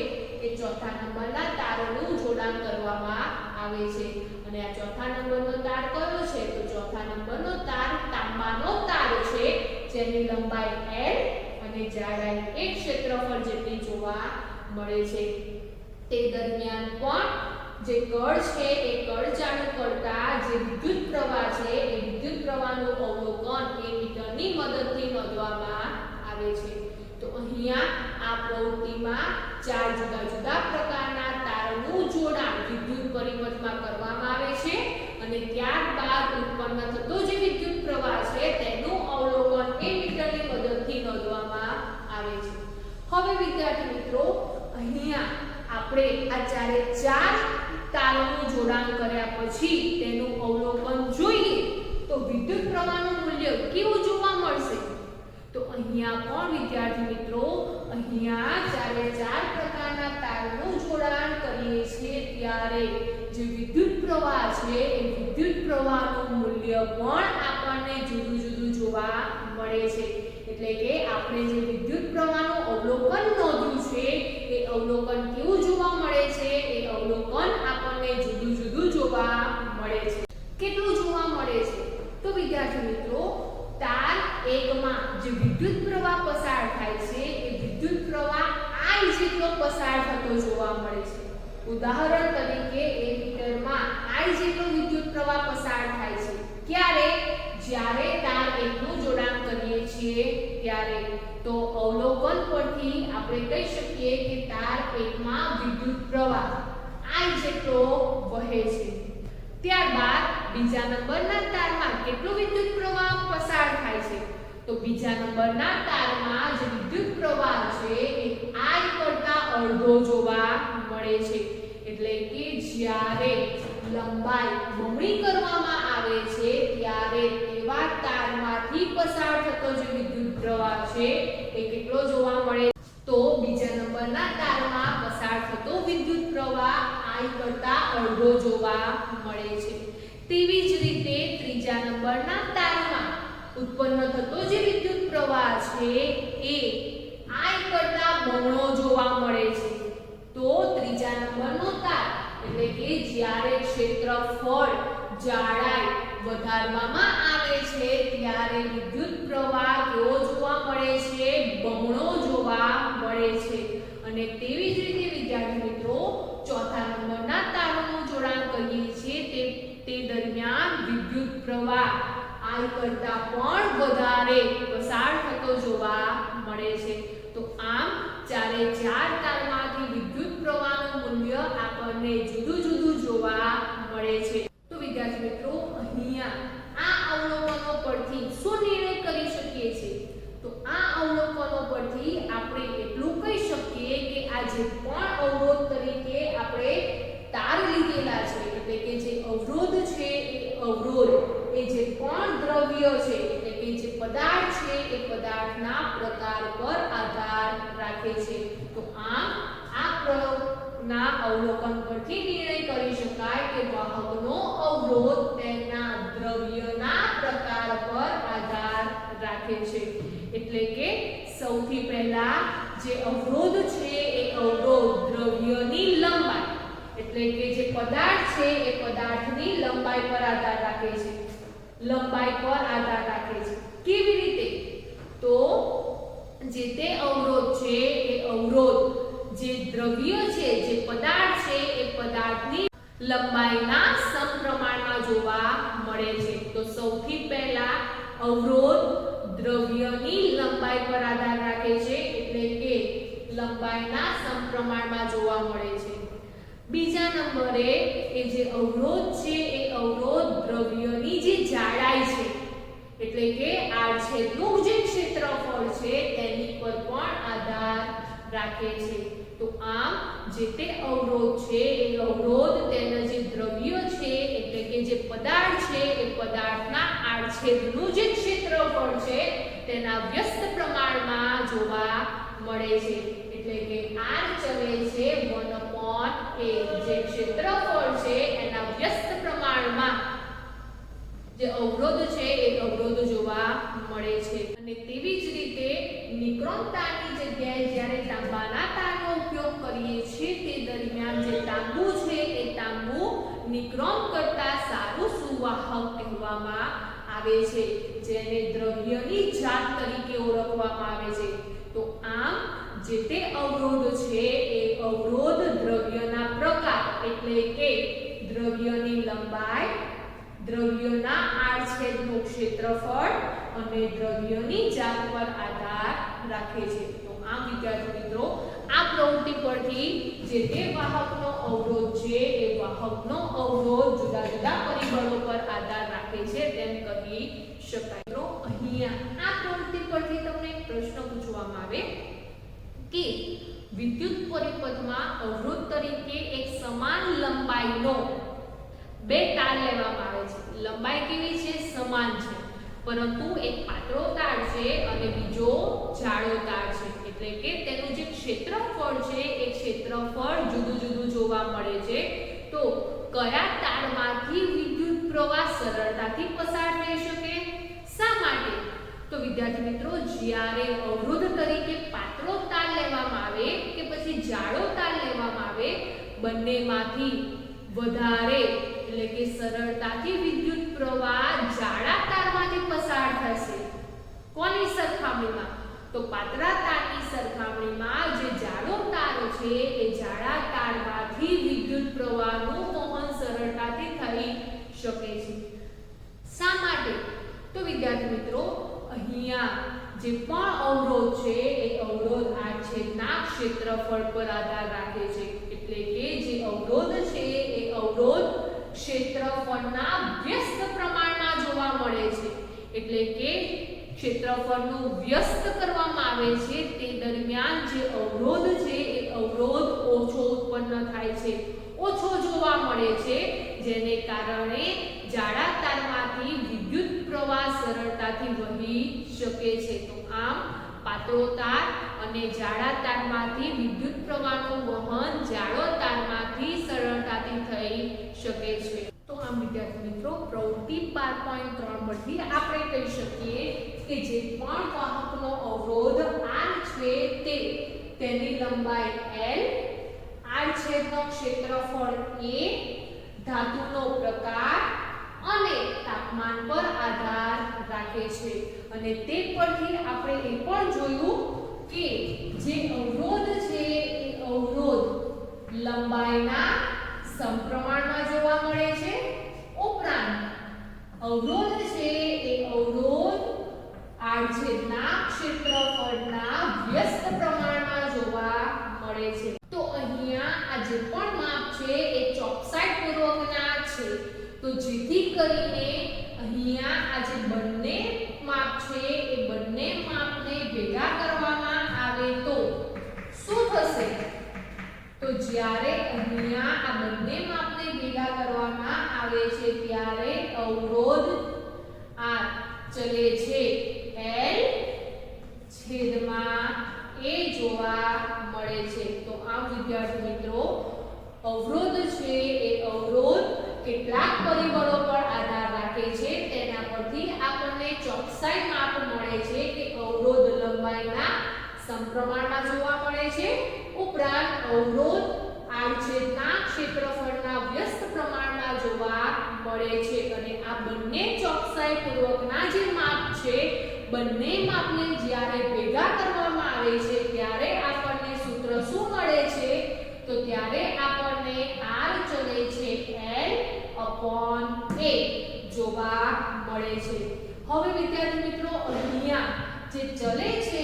એ ચોથા નંબરના તારનું જોડાણ કરવામાં આવે છે અને આ ચોથા નંબરનો તાર કયો છે તો ચોથા નંબરનો તાર તાંબાનો તાર છે જેની લંબાઈ l અને જાડાઈ એક ક્ષેત્રફળ જેટલી જોવા મળે છે તે દરમિયાન પણ જે કળ છે એ કળ ચાલુ કરતા જે વિદ્યુત પ્રવાહ છે એ વિદ્યુત પ્રવાહનું અવલોકન એમીટરની મદદથી નોંધવામાં આવે છે તો અહીંયા આ પ્રવૃત્તિમાં ચાર જુદા જુદા પ્રકારના તારનું જોડાણ વિદ્યુત પરિપથમાં કરવામાં આવે છે અને ત્યારબાદ ઉત્પન્ન થતો જે વિદ્યુત પ્રવાહ છે તેનું અવલોકન એમીટરની મદદથી નોંધવામાં આવે છે હવે વિદ્યાર્થી મિત્રો અહીંયા આપણે આ ચાર તારનું જોડાણ કર્યા પછી તેનું અવલોકન જોઈએ તો વિદ્યુત પ્રવાહનું મૂલ્ય કેવું જોવા મળશે તો અહીંયા પણ વિદ્યાર્થી મિત્રો અહીંયા ચાર પ્રકારના તારનું જોડાણ કરીએ છીએ ત્યારે જે વિદ્યુત પ્રવાહ છે એ વિદ્યુત પ્રવાહનું મૂલ્ય પણ આપણને જુદું જુદું જોવા મળે છે એટલે કે આપણે જે વિદ્યુત પ્રવાહનું અવલોકન નોંધ્યું છે એ અવલોકન કેવું જોવા મળે છે એ અવલોકન આપણને જુદું જુદું જોવા મળે છે કેટલું જોવા મળે છે તો વિદ્યાર્થી મિત્રો તાર 1 માં જે વિદ્યુત પ્રવાહ પસાર થાય છે એ વિદ્યુત પ્રવાહ I જેટલો પસાર થતો જોવા મળે છે ઉદાહરણ તરીકે એમીટરમાં I જેટલો વિદ્યુત પ્રવાહ પસાર થાય છે ક્યારે જ્યારે તાર 1 નું જોડાણ કરીએ છીએ ત્યારે તો અવલોકન પરથી આપણે કહી શકીએ કે તાર 1 માં વિદ્યુત પ્રવાહ I જેટલો વહે છે ત્યારબાદ બીજા નંબરના તારમાં કેટલો વિદ્યુત પ્રવાહ પસાર થાય છે તો બીજા નંબરના તારમાં જે વિદ્યુત પ્રવાહ છે એ I કરતા અડધો જોવા મળે છે એટલે કે જ્યારે લંબાઈ બમણી કરવામાં આવે છે ત્યારે તેવા તારમાંથી પસાર થતો જે વિદ્યુત પ્રવાહ છે એ કેટલો જોવા મળે તો બીજા નંબરના તારમાં પસાર થતો વિદ્યુત પ્રવાહ I કરતા અડધો જોવા મળે છે તેવી જ રીતે ત્રીજા નંબરના તારમાં ઉત્પન્ન થતો જે વિદ્યુત પ્રવાહ છે એ I કરતા બમણો જોવા મળે છે તો ત્રીજા નંબરનો તાર એટલે કે જ્યારે ક્ષેત્રફળ જાડાઈ વધારવામાં આવે છે ત્યારે વિદ્યુત પ્રવાહ કેવો જોવા મળે છે બમણો જોવા મળે છે અને તેવી જ રીતે વિદ્યાર્થી મિત્રો ચોથા નંબરના તારનું જોડાણ કરીએ છીએ તે દરમિયાન વિદ્યુત પ્રવાહ I કરતા પણ વધારે પસાર થતો જોવા મળે છે તો આમ ચાર તારમાંથી વિદ્યુત પ્રવાહનું મૂલ્ય આપણને જુદું જુદું જોવા મળે છે તો વિદ્યાર્થી મિત્રો અહીંયા આ અવલોકનો પરથી શું નિર્ણય કરી શકીએ છીએ તો આ અવલોકનો પરથી આપણે એટલું કહી શકીએ કે આ જે પણ અવરોધ તરીકે આપણે તાર લીધેલા છે એટલે કે જે અવરોધ છે એ અવરોધ પદાર્થના પ્રકાર પર આધાર રાખે છે. તો આમ આ પ્રયોગના અવલોકન પરથી નિર્ણય કરી શકાય કે વાહકનો અવરોધ તેના દ્રવ્યના પ્રકાર પર આધાર રાખે છે. એટલે કે સૌથી પહેલા જે અવરોધ છે એ અવરોધ દ્રવ્યની લંબાઈ એટલે કે જે પદાર્થ છે એ પદાર્થની લંબાઈ પર આધાર રાખે છે. લંબાઈ પર આધાર રાખે છે. કેવી રીતે? તો જે તે અવરોધ છે એ અવરોધ જે દ્રવ્ય છે જે પદાર્થ છે એ પદાર્થની લંબાઈના સમપ્રમાણમાં જોવા મળે છે. તો સૌથી પહેલા અવરોધ દ્રવ્યની લંબાઈ પર આધાર રાખે છે એટલે કે લંબાઈના સમપ્રમાણમાં જોવા મળે છે. બીજા નંબરે એ જે અવરોધ છે એ અવરોધ દ્રવ્યની જે જાડાઈ છે એટલે કે આડછેદનું જે ક્ષેત્રફળ છે તેની પર પણ આધાર રાખે છે. તો આમ જે તે અવરોધ છે એ અવરોધ તેના જે દ્રવ્ય છે એટલે કે જે પદાર્થ છે એ પદાર્થના આડછેદનું જે ક્ષેત્રફળ છે તેના વ્યસ્ત પ્રમાણમાં જોવા મળે છે. એટલે કે r ચલે છે 1/a જે ક્ષેત્રફળ છે એના વ્યસ્ત પ્રમાણમાં જે અવરોધ છે એ અવરોધ જોવા મળે છે. અને તેવી જ રીતે નિક્રોમ તારની જગ્યાએ જ્યારે તાંબાના તારનો ઉપયોગ કરીએ છીએ તે દરમિયાન જે તાંબુ છે એ તાંબુ નિક્રોમ કરતા સારું સુવાહક કહેવામાં આવે છે જેને દ્રવ્યની જાત તરીકે ઓળખવામાં આવે છે. તો આમ જે તે અવરોધ છે એ અવરોધ દ્રવ્યના પ્રકાર એટલે કે દ્રવ્યની લંબાઈ દ્રવ્યના આડછેદનું ક્ષેત્રફળ અને દ્રવ્યની જાત પર આધાર રાખે છે. તો આમ વિદ્યાર્થી મિત્રો આ પ્રવૃત્તિ પરથી જે તે વાહકનો અવરોધ છે એ વાહકનો અવરોધ જુદા જુદા પરિબળો પર આધાર રાખે છે તેમ કહી શકાય. તો અહીંયા આ પ્રવૃત્તિ પરથી તમને એક પ્રશ્ન પૂછવામાં આવે કે વિદ્યુત પરિપથમાં અવરોધ તરીકે એક સમાન લંબાઈનો બે તાર લેવામાં આવે છે. લંબાઈ કેવી છે? સમાન છે, પરંતુ એક પાતળો તાર છે અને બીજો જાડો તાર છે. એટલે કે તેનું જે ક્ષેત્રફળ છે એ ક્ષેત્રફળ જુદું જુદું જોવા મળે છે. તો કયા તારમાંથી વિદ્યુત પ્રવાહ સરળતાથી પસાર થઈ શકે? શા માટે? તો વિદ્યાર્થી મિત્રો જ્યારે અવરોધ તરીકે પાતળો તાર લેવામાં આવે કે પછી જાડો તાર લેવામાં આવે બંનેમાંથી વધારે એટલે કે સરળતાથી વિદ્યુત પ્રવાહ જાડા તારમાંથી પસાર થશે. કોની સરખામણીમાં? તો પાતળા તારની સરખામણીમાં જે જાડો તાર છે એ જાડા તારમાંથી વિદ્યુત પ્રવાહનું વહન સરળતાથી થઈ શકે છે. શા માટે? તો વિદ્યાર્થી મિત્રો અહીંયા જે પણ અવરોધ છે એ અવરોધ આડછેદના ક્ષેત્રફળ પર આધાર રાખે છે. એટલે કે જે અવરોધ છે એ અવરોધ ક્ષેત્રફળના વ્યસ્ત પ્રમાણમાં જોવા મળે છે. એટલે કે ક્ષેત્રફળનું વ્યસ્ત કરવામાં આવે છે તે દરમિયાન જે અવરોધ છે એ અવરોધ ઓછો ઉત્પન્ન થાય છે, ઓછો જોવા મળે છે, જેને કારણે જાડા તારમાંથી વિદ્યુત પ્રવાહ સરળતાથી વહી શકે છે. તો આમ પાતળો તાર અને જાડા તારમાંથી વિદ્યુત પ્રવાહનું વહન જાડો તારમાંથી સરળતાથી થઈ શકે છે. તો આમ વિદ્યાર્થી મિત્રો પ્રવૃત્તિ 12.3 પરથી આપણે કહી શકીએ કે જે પણ વાહકનો અવરોધ r છે તેની લંબાઈ l, આડછેદનો ક્ષેત્રફળ a, ધાતુનો પ્રકાર અને તાપમાન પર આધાર રાખે છે. અને તે પરથી આપણે એ પણ જોયું કે જે અવરોધ છે એ અવરોધ લંબાઈના સમપ્રમાણમાં જોવા મળે છે, ઉપરાંત અવરોધ છે એ અવરોધ આડછેદના ક્ષેત્રફળના વ્યસ્ત પ્રમાણમાં જોવા મળે છે. તો અહીંયા આ જે પણ માપ છે એ ચોકસાઈપૂર્વકના છે. તો જેથી કરીને અહીંયા આ જે બંને માપ છે એ બંને માપને ભેગા કરવામાં આવે તો શું થશે? તો જ્યારે અહીંયા આ બંને માપને ભેગા કરવામાં આવે છે ત્યારે અવરોધ r ચલે છે l ચોકસાઈ માપ મળે છે કે અવરોધ લંબાઈના સમપ્રમાણમાં જોવા મળે છે, ઉપરાંત અવરોધ આડછેદના ક્ષેત્રફળના વ્યસ્ત પ્રમાણમાં જોવા મળે છે. અને આ બંને ચોકસાઈ પૂર્વકના જે માપ છે, બંને માપને જ્યારે ભેગા કરવામાં આવે છે ત્યારે આપણને સૂત્ર શું મળે છે? તો ત્યારે આપણને r ચલે છે L/A જોવા મળે છે. હવે વિદ્યાર્થી મિત્રો, અહીંયા જે ચલે છે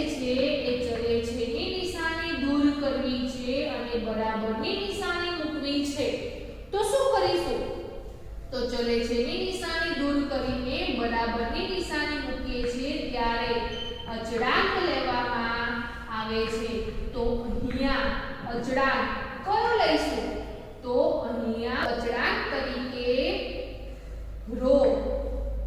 એ ચલે છે ની નિશાની દૂર કરવી છે અને બરાબરની નિશાની મૂકવી છે. તો શું કરીશું? તો ચલે છે ની નિશાની દૂર કરીને બરાબરની નિશાની મૂકીએ છીએ ત્યારે અચળાંક લેવામાં આવે છે. તો અહીંયા અચળાંક કયો લઈશું? તો અહીંયા અચળાંક તરીકે રો,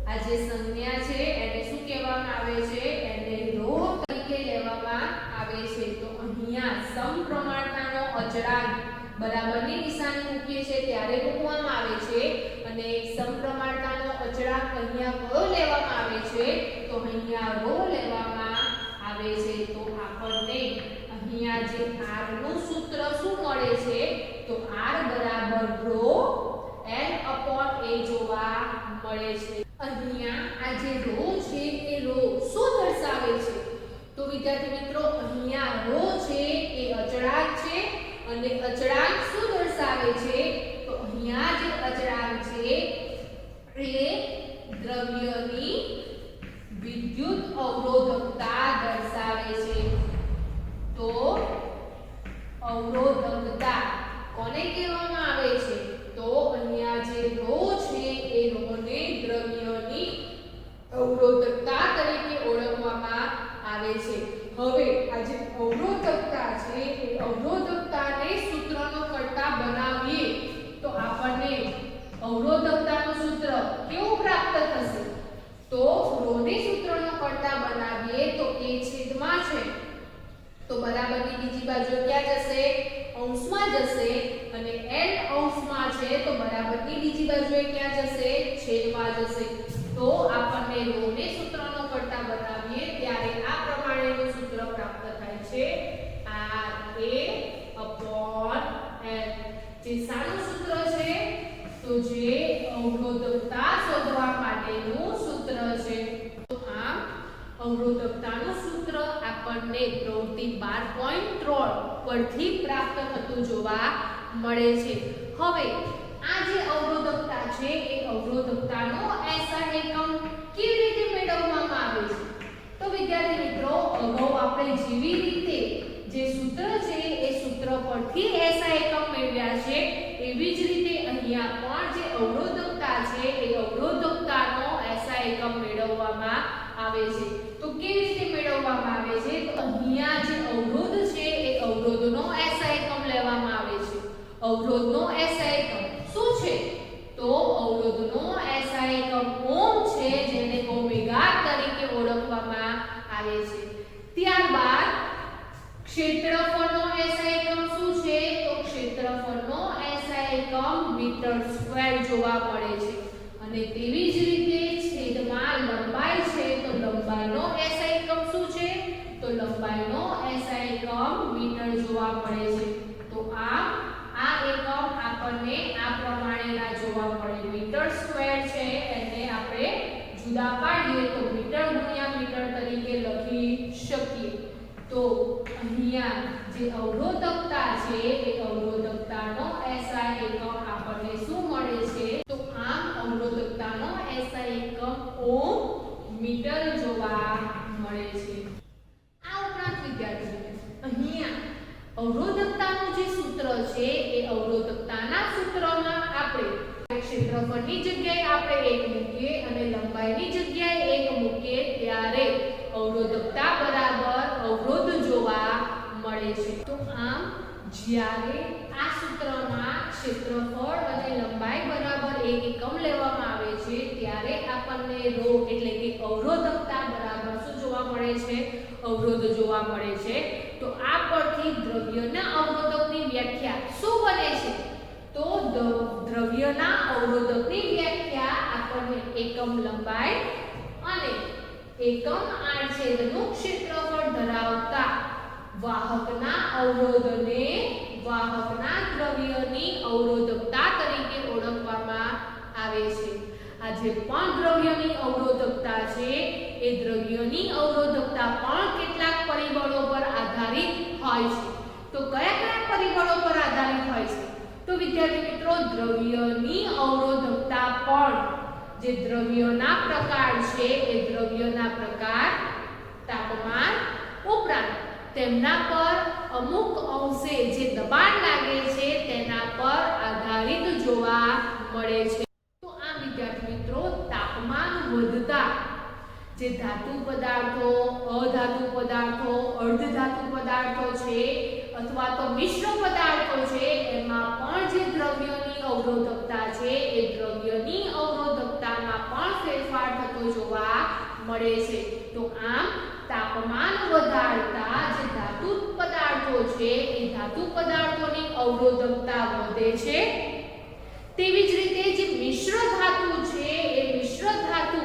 આ જે સંજ્ઞા છે એને શું કહેવામાં આવે છે? એને રો તરીકે લેવામાં આવે છે. તો અહીંયા સમપ્રમાણતાનો અચળાંક બરાબરની નિશાની મૂકીએ છીએ ત્યારે મૂકવામાં આવે છે અને સમપ્રમાણતાનો અચળાંક અહીંયા કયો લેવામાં આવે છે? તો અહીંયા રો લેવામાં આવે છે. તો આપણને અહીંયા જે r નું સૂત્ર શું મળે છે? તો r બરાબર રો L/A જોવા મળે છે. અહીંયા આ જે રો છે એ રો શું દર્શાવે છે? તો વિદ્યાર્થી મિત્રો, અહીંયા રો છે એ અચળાંક છે અને અચળાંક શું દર્શાવે છે? તો અહીંયા જે અચળાંક છે એ દ્રવ્યની વિદ્યુત અવરોધકતા દર્શાવે છે. તો અવરોધકતા કોને કહેવામાં આવે છે? તો અહીંયા જે રો છે એ રોને દ્રવ્યની અવરોધકતા તરીકે ઓળખવામાં આવે છે. હવે આ જે અવરોધકતા છે એ અવરોધકતાને સૂત્રનો કર્તા બનાવીએ તો આપણને અવરોધકતાનું સૂત્ર કેવું પ્રાપ્ત થશે? તો રોને સૂત્રનો કર્તા બનાવીએ તો a છેદમાં છે તો બરાબરની બીજી બાજુ ક્યાં જશે? અંશમાં જશે. અને l અંશમાં છે તો બરાબરની બીજી બાજુએ ક્યાં જશે? છેદમાં જશે. તો આપણને રોને સૂત્રનો કર્તા બનાવીએ ત્યારે આ પ્રમાણેનું સૂત્ર પ્રાપ્ત થાય છે RA/L. જે શાનું સૂત્ર છે? તો જે અવરોધકતા શોધવા માટેનું સૂત્ર છે. તો આ અવરોધકતાનું સૂત્ર આપણને પ્રવૃત્તિ 12.3 પરથી પ્રાપ્ત થતું જોવા મળે છે. હવે આ જે અવરોધકતા છે એ અવરોધકતાનો SI એકમ કેવી રીતે મેળવવામાં આવે છે? તો વિદ્યાર્થી મિત્રો, અગાઉ આપણે જેવી રીતે જે સૂત્ર છે એ સૂત્ર પરથી SI એકમ મેળવ્યા છે એવી જ રીતે અહીંયા પણ જે અવરોધકતા છે એ અવરોધકતાનો SI એકમ મેળવવામાં આવે છે. તો કેવી રીતે મેળવવામાં આવે છે? તો અહીંયા જે અવરોધ છે એ અવરોધનો SI એકમ લેવામાં આવે છે. અવરોધનો SI એકમ શું છે? તો અવરોધનો SI એકમ ઓમ છે, જેને ઓમેગા તરીકે ઓળખવામાં આવે છે. ત્યારબાદ ક્ષેત્રફળનો SI એકમ શું છે? તો ક્ષેત્રફળનો SI એકમ મીટર સ્ક્વેર જોવા મળે છે. અને તેવી જ રીતે છેદમાં લંબાઈ છે તો લંબાઈનો SI એકમ શું છે? તો લંબાઈનો SI એકમ મીટર જોવા મળે છે. તો આ એકમ આપણને આ પ્રમાણેના જોવા મળે. મીટર સ્ક્વેર છે એને આપણે જુદા પાડીએ તો મીટર ગુણ્યા મીટર તરીકે લખી શકીએ. તો અહીંયા જે અવરોધકતા છે એ અવરોધકતાનો SI એકમ આપણને શું મળે છે? તો આમ અવરોધકતાનો SI એકમ ઓમ મીટર જોવા મળે છે. આ ઉપરાંત વિદ્યાર્થીઓ, અહીંયા અવરોધકતાનું જે સૂત્ર છે એ અવરોધકતાના સૂત્રમાં આપણે ક્ષેત્રફળની જગ્યાએ આપણે 1 મૂકીએ અને લંબાઈની જગ્યાએ 1 મૂકીએ ત્યારે અવરોધકતા બરાબર અવરોધ જોવા મળે છે. તો આમ જ્યારે આ સૂત્રમાં ક્ષેત્રફળ અને લંબાઈ બરાબર 1 એકમ લેવામાં આવે છે ત્યારે આપણને રો એટલે કે અવરોધકતા બરાબર શું જોવા મળે છે? અવરોધ જોવા મળે છે. તો આ પરથી દ્રવ્યના અવરોધકની વ્યાખ્યા શું બને છે? તો દ્રવ્યના અવરોધકની વ્યાખ્યા આપણને એકમ લંબાઈ અને એકમ આડછેદનું ક્ષેત્રફળ ધરાવતા વાહકના અવરોધને વાહકના દ્રવ્યની અવરોધકતા તરીકે ઓળખવામાં આવે છે. આ જે પણ દ્રવ્યની અવરોધકતા છે એ દ્રવ્યની અવરોધકતા પણ કેટલાક પરિબળો પર આધારિત હોય છે. તો કયા કયા પરિબળો પર આધારિત હોય છે? તો વિદ્યાર્થી મિત્રો, દ્રવ્યની અવરોધકતા પણ જે દ્રવ્યના પ્રકાર છે એ દ્રવ્યના પ્રકાર, તાપમાન ઉપરાંત તેમના પર અમુક અંશે જે દબાણ લાગે છે તેના પર આધારિત જોવા મળે છે. તો આ વિદ્યાર્થી મિત્રો, તાપમાન વધતા જે ધાતુ પદાર્થો, અધાતુ પદાર્થો, અર્ધધાતુ પદાર્થો છે અથવા તો મિશ્ર પદાર્થો છે એમાં પણ જે દ્રવ્યની અવરોધકતા છે એ દ્રવ્યની અવરોધકતામાં પણ ફેરફાર થતો જોવા મળે છે. તો આમ તાપમાન વધારતા જે ધાતુ પદાર્થો છે એ ધાતુ પદાર્થોની અવરોધકતા વધે છે. તેવી જ રીતે જે મિશ્ર ધાતુ છે એ મિશ્ર ધાતુ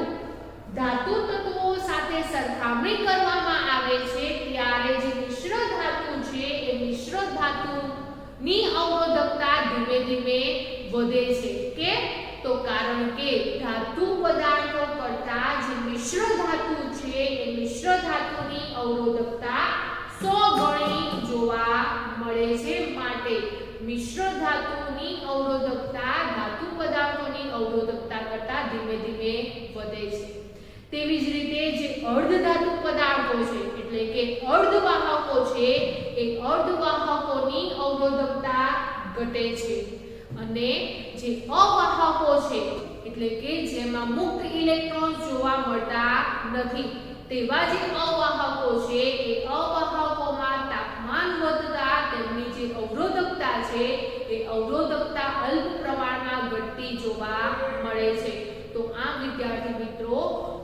તત્વો સાથે સરખામણી કરવામાં આવે છે ત્યારે જે મિશ્ર ધાતુ છે એ મિશ્ર ધાતુની અવરોધકતા ધીમે ધીમે વધે છે. કેમ? તો કારણ કે ધાતુ પદાર્થો કરતા જે મિશ્ર ધાતુ છે એ મિશ્ર ધાતુની અવરોધકતા 100 ગણી જોવા મળે છે. માટે મિશ્ર ધાતુની અવરોધકતા ધાતુ પદાર્થોની અવરોધકતા કરતા ધીમે ધીમે વધે છે. તેવી જ રીતે જે અર્ધધાતુ પદાર્થો છે એટલે કે અર્ધવાહકો છે એ અર્ધવાહકોની અવરોધકતા ઘટે છે અને જે અવાહકો છે એટલે કે જેમાં મુક્ત ઇલેક્ટ્રોન જોવા મળતા નથી તેવા જે અવાહકો છે એ અવાહકોમાં તાપમાન વધતા તેમની જે અવરોધકતા છે એ અવરોધકતા અલ્પ પ્રમાણમાં ઘટતી જોવા મળે છે. તો આ વિદ્યાર્થી મિત્રો,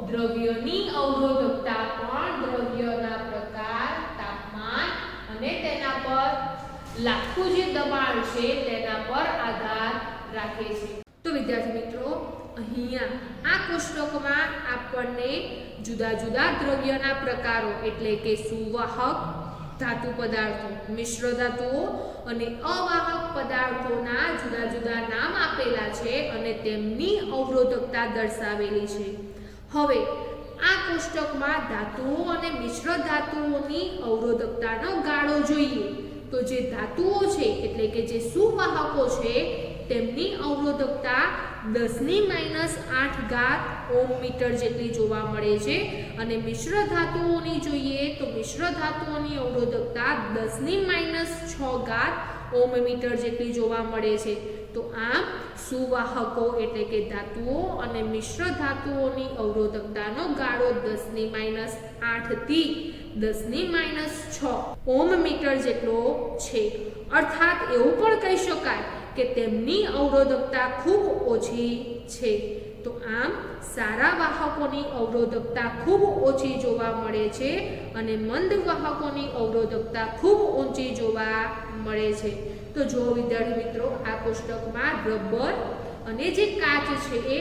દ્રવ્યની અવરોધકતા પણ દ્રવ્યના પ્રકાર, તાપમાન અને તેના પર લાગતું જે દબાણ છે તેના પર આધાર રાખે છે. તો વિદ્યાર્થી મિત્રો, અહીંયા આ કોષ્ટકમાં આપણને જુદા જુદા દ્રવ્યના પ્રકારો એટલે કે સુવાહક ધાતુ પદાર્થો, મિશ્ર ધાતુઓ અને અવાહક પદાર્થોના જુદા જુદા નામ આપેલા છે અને તેમની અવરોધકતા દર્શાવેલી છે. હવે આ કોષ્ટકમાં ધાતુઓ અને મિશ્ર ધાતુઓની અવરોધકતાનો ગાળો જોઈએ તો જે ધાતુઓ છે એટલે કે જે સુવાહકો છે તેમની અવરોધકતા 10⁻⁸ ઓહ્મ મીટર જેટલી જોવા મળે છે અને મિશ્ર ધાતુઓની જોઈએ તો મિશ્ર ધાતુઓની અવરોધકતા 10⁻⁶ ઓહ્મ મીટર જેટલી જોવા મળે છે. તો આમ સુવાહકો એટલે કે ધાતુઓ અને મિશ્ર ધાતુઓની અવરોધકતાનો ગાળો 10⁻⁸ થી 10⁻⁶ ઓહ્મ મીટર જેટલો છે. અર્થાત એવું પણ કહી શકાય કે તેમની અવરોધકતા ખૂબ ઓછી છે. તો આમ સારા વાહકોની અવરોધકતા ખૂબ ઓછી જોવા મળે છે અને મંદ વાહકોની અવરોધકતા ખૂબ ઊંચી જોવા મળે છે. તો જો વિદ્યાર્થી મિત્રો, આ કોષ્ટકમાં રબર અને જે કાચ છે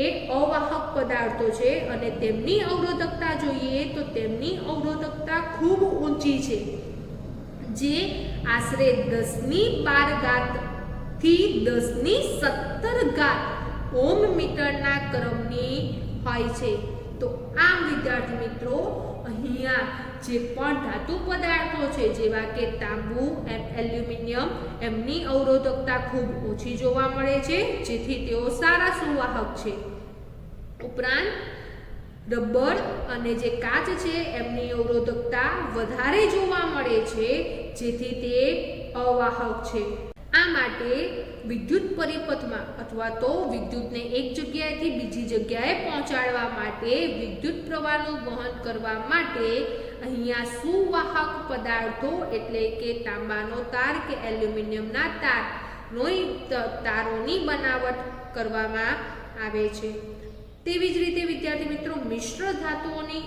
એ અવાહક પદાર્થો છે અને તેમની અવરોધકતા જોઈએ તો તેમની અવરોધકતા ખૂબ ઊંચી છે જે આશરે 10⁻12 થી 10⁻17 ઓહ્મ મીટરના ક્રમની હોય છે. તો આમ વિદ્યાર્થી મિત્રો, અહીંયા જે પણ ધાતુ પદાર્થો છે જેવા કે તાંબુ, એલ્યુમિનિયમ, એમની અવરોધકતા ખૂબ ઓછી જોવા મળે છે જેથી તેઓ સારા સુવાહક છે. ઉપરાંત રબર અને જે કાચ છે એમની અવરોધકતા વધારે જોવા મળે છે જેથી તે અવાહક છે. આ માટે વિદ્યુત પરિપથમાં અથવા તો વિદ્યુતને એક જગ્યાએથી બીજી જગ્યાએ પહોંચાડવા માટે વિદ્યુત પ્રવાહનું વહન કરવા માટે અહીંયા સુવાહક પદાર્થો એટલે કે તાંબાનો તાર કે એલ્યુમિનિયમના તારોની બનાવટ કરવામાં આવે છે. તેવી જ રીતે વિદ્યાર્થી મિત્રો, મિશ્ર ધાતુઓની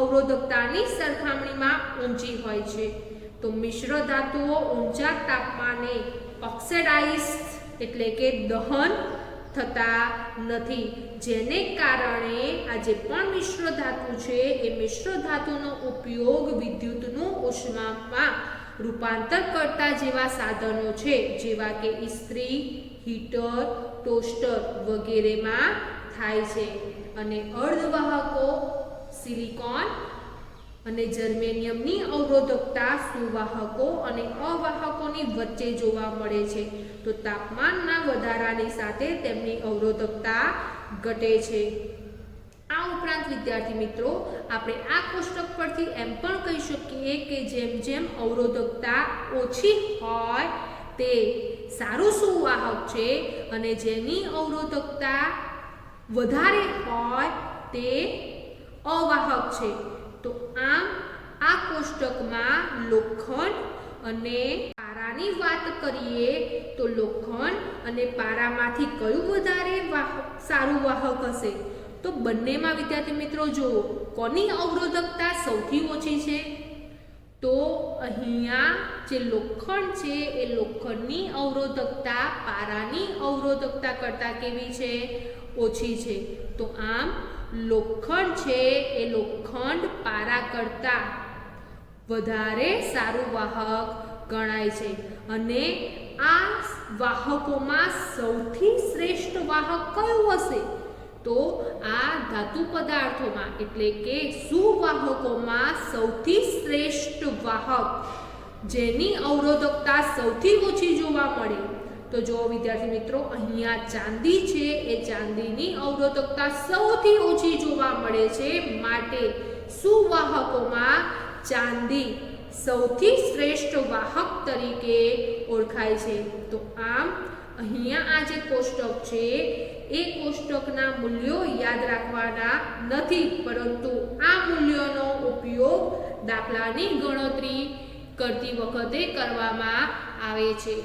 અવરોધકતાની સરખામણીમાં ઊંચી હોય છે. તો મિશ્ર ધાતુઓ ઊંચા તાપમાને ઓક્સિડાઇઝ એટલે કે દહન થતા નથી જેને કારણે આ જે પણ મિશ્ર ધાતુ છે એ મિશ્ર ધાતુનો ઉપયોગ વિદ્યુતનું ઉષ્મામાં રૂપાંતર કરતા જેવા સાધનો છે, જેવા કે ઇસ્ત્રી, હીટર, ટોસ્ટર વગેરેમાં થાય છે. અને અર્ધવાહકો સિલિકોન અને જર્મેનિયમની અવરોધકતા સુવાહકો અને અવાહકોની વચ્ચે જોવા મળે છે. તો તાપમાનના વધારાની સાથે તેમની અવરોધકતા ઘટે છે. આ ઉપરાંત વિદ્યાર્થી મિત્રો આપણે આ કોષ્ટક પરથી એમ પણ કહી શકીએ કે જેમ જેમ અવરોધકતા ઓછી હોય તે સારું સુવાહક છે અને જેની અવરોધકતા વધારે હોય તે અવાહક છે. તો આમ આ કોષ્ટકમાં લોખંડ અને પારાની વાત કરીએ તો લોખંડ અને પારામાંથી કયું વધારે સારું વાહક હશે? તો બંનેમાં વિદ્યાર્થી મિત્રો જો કોની અવરોધકતા સૌથી ઓછી છે? તો અહીંયા જે લોખંડ છે એ લોખંડની અવરોધકતા પારાની અવરોધકતા કરતાં કેવી છે? ઓછી છે. તો આમ લોખંડ છે એ લોખંડ પારા કરતાં વધારે સારું વાહક ગણાય છે. અને આ વાહકોમાં સૌથી શ્રેષ્ઠ વાહક કયું હશે? તો આ ધાતુ પદાર્થોમાં એટલે કે સુવાહકોમાં સૌથી શ્રેષ્ઠ વાહક જેની અવરોધકતા સૌથી ઓછી જોવા મળે. તો જો વિદ્યાર્થી મિત્રો અહીંયા ચાંદી છે એ ચાંદીની અવરોધકતા સૌથી ઓછી જોવા મળે છે, માટે સુવાહકોમાં ચાંદી સૌથી શ્રેષ્ઠ વાહક તરીકે ઓળખાય છે. તો આમ અહીંયા આ જે કોષ્ટક છે એ કોષ્ટકના મૂલ્યો યાદ રાખવાના નથી, પરંતુ આ મૂલ્યોનો ઉપયોગ દાખલાની ગણતરી કરતી વખતે કરવામાં આવે છે.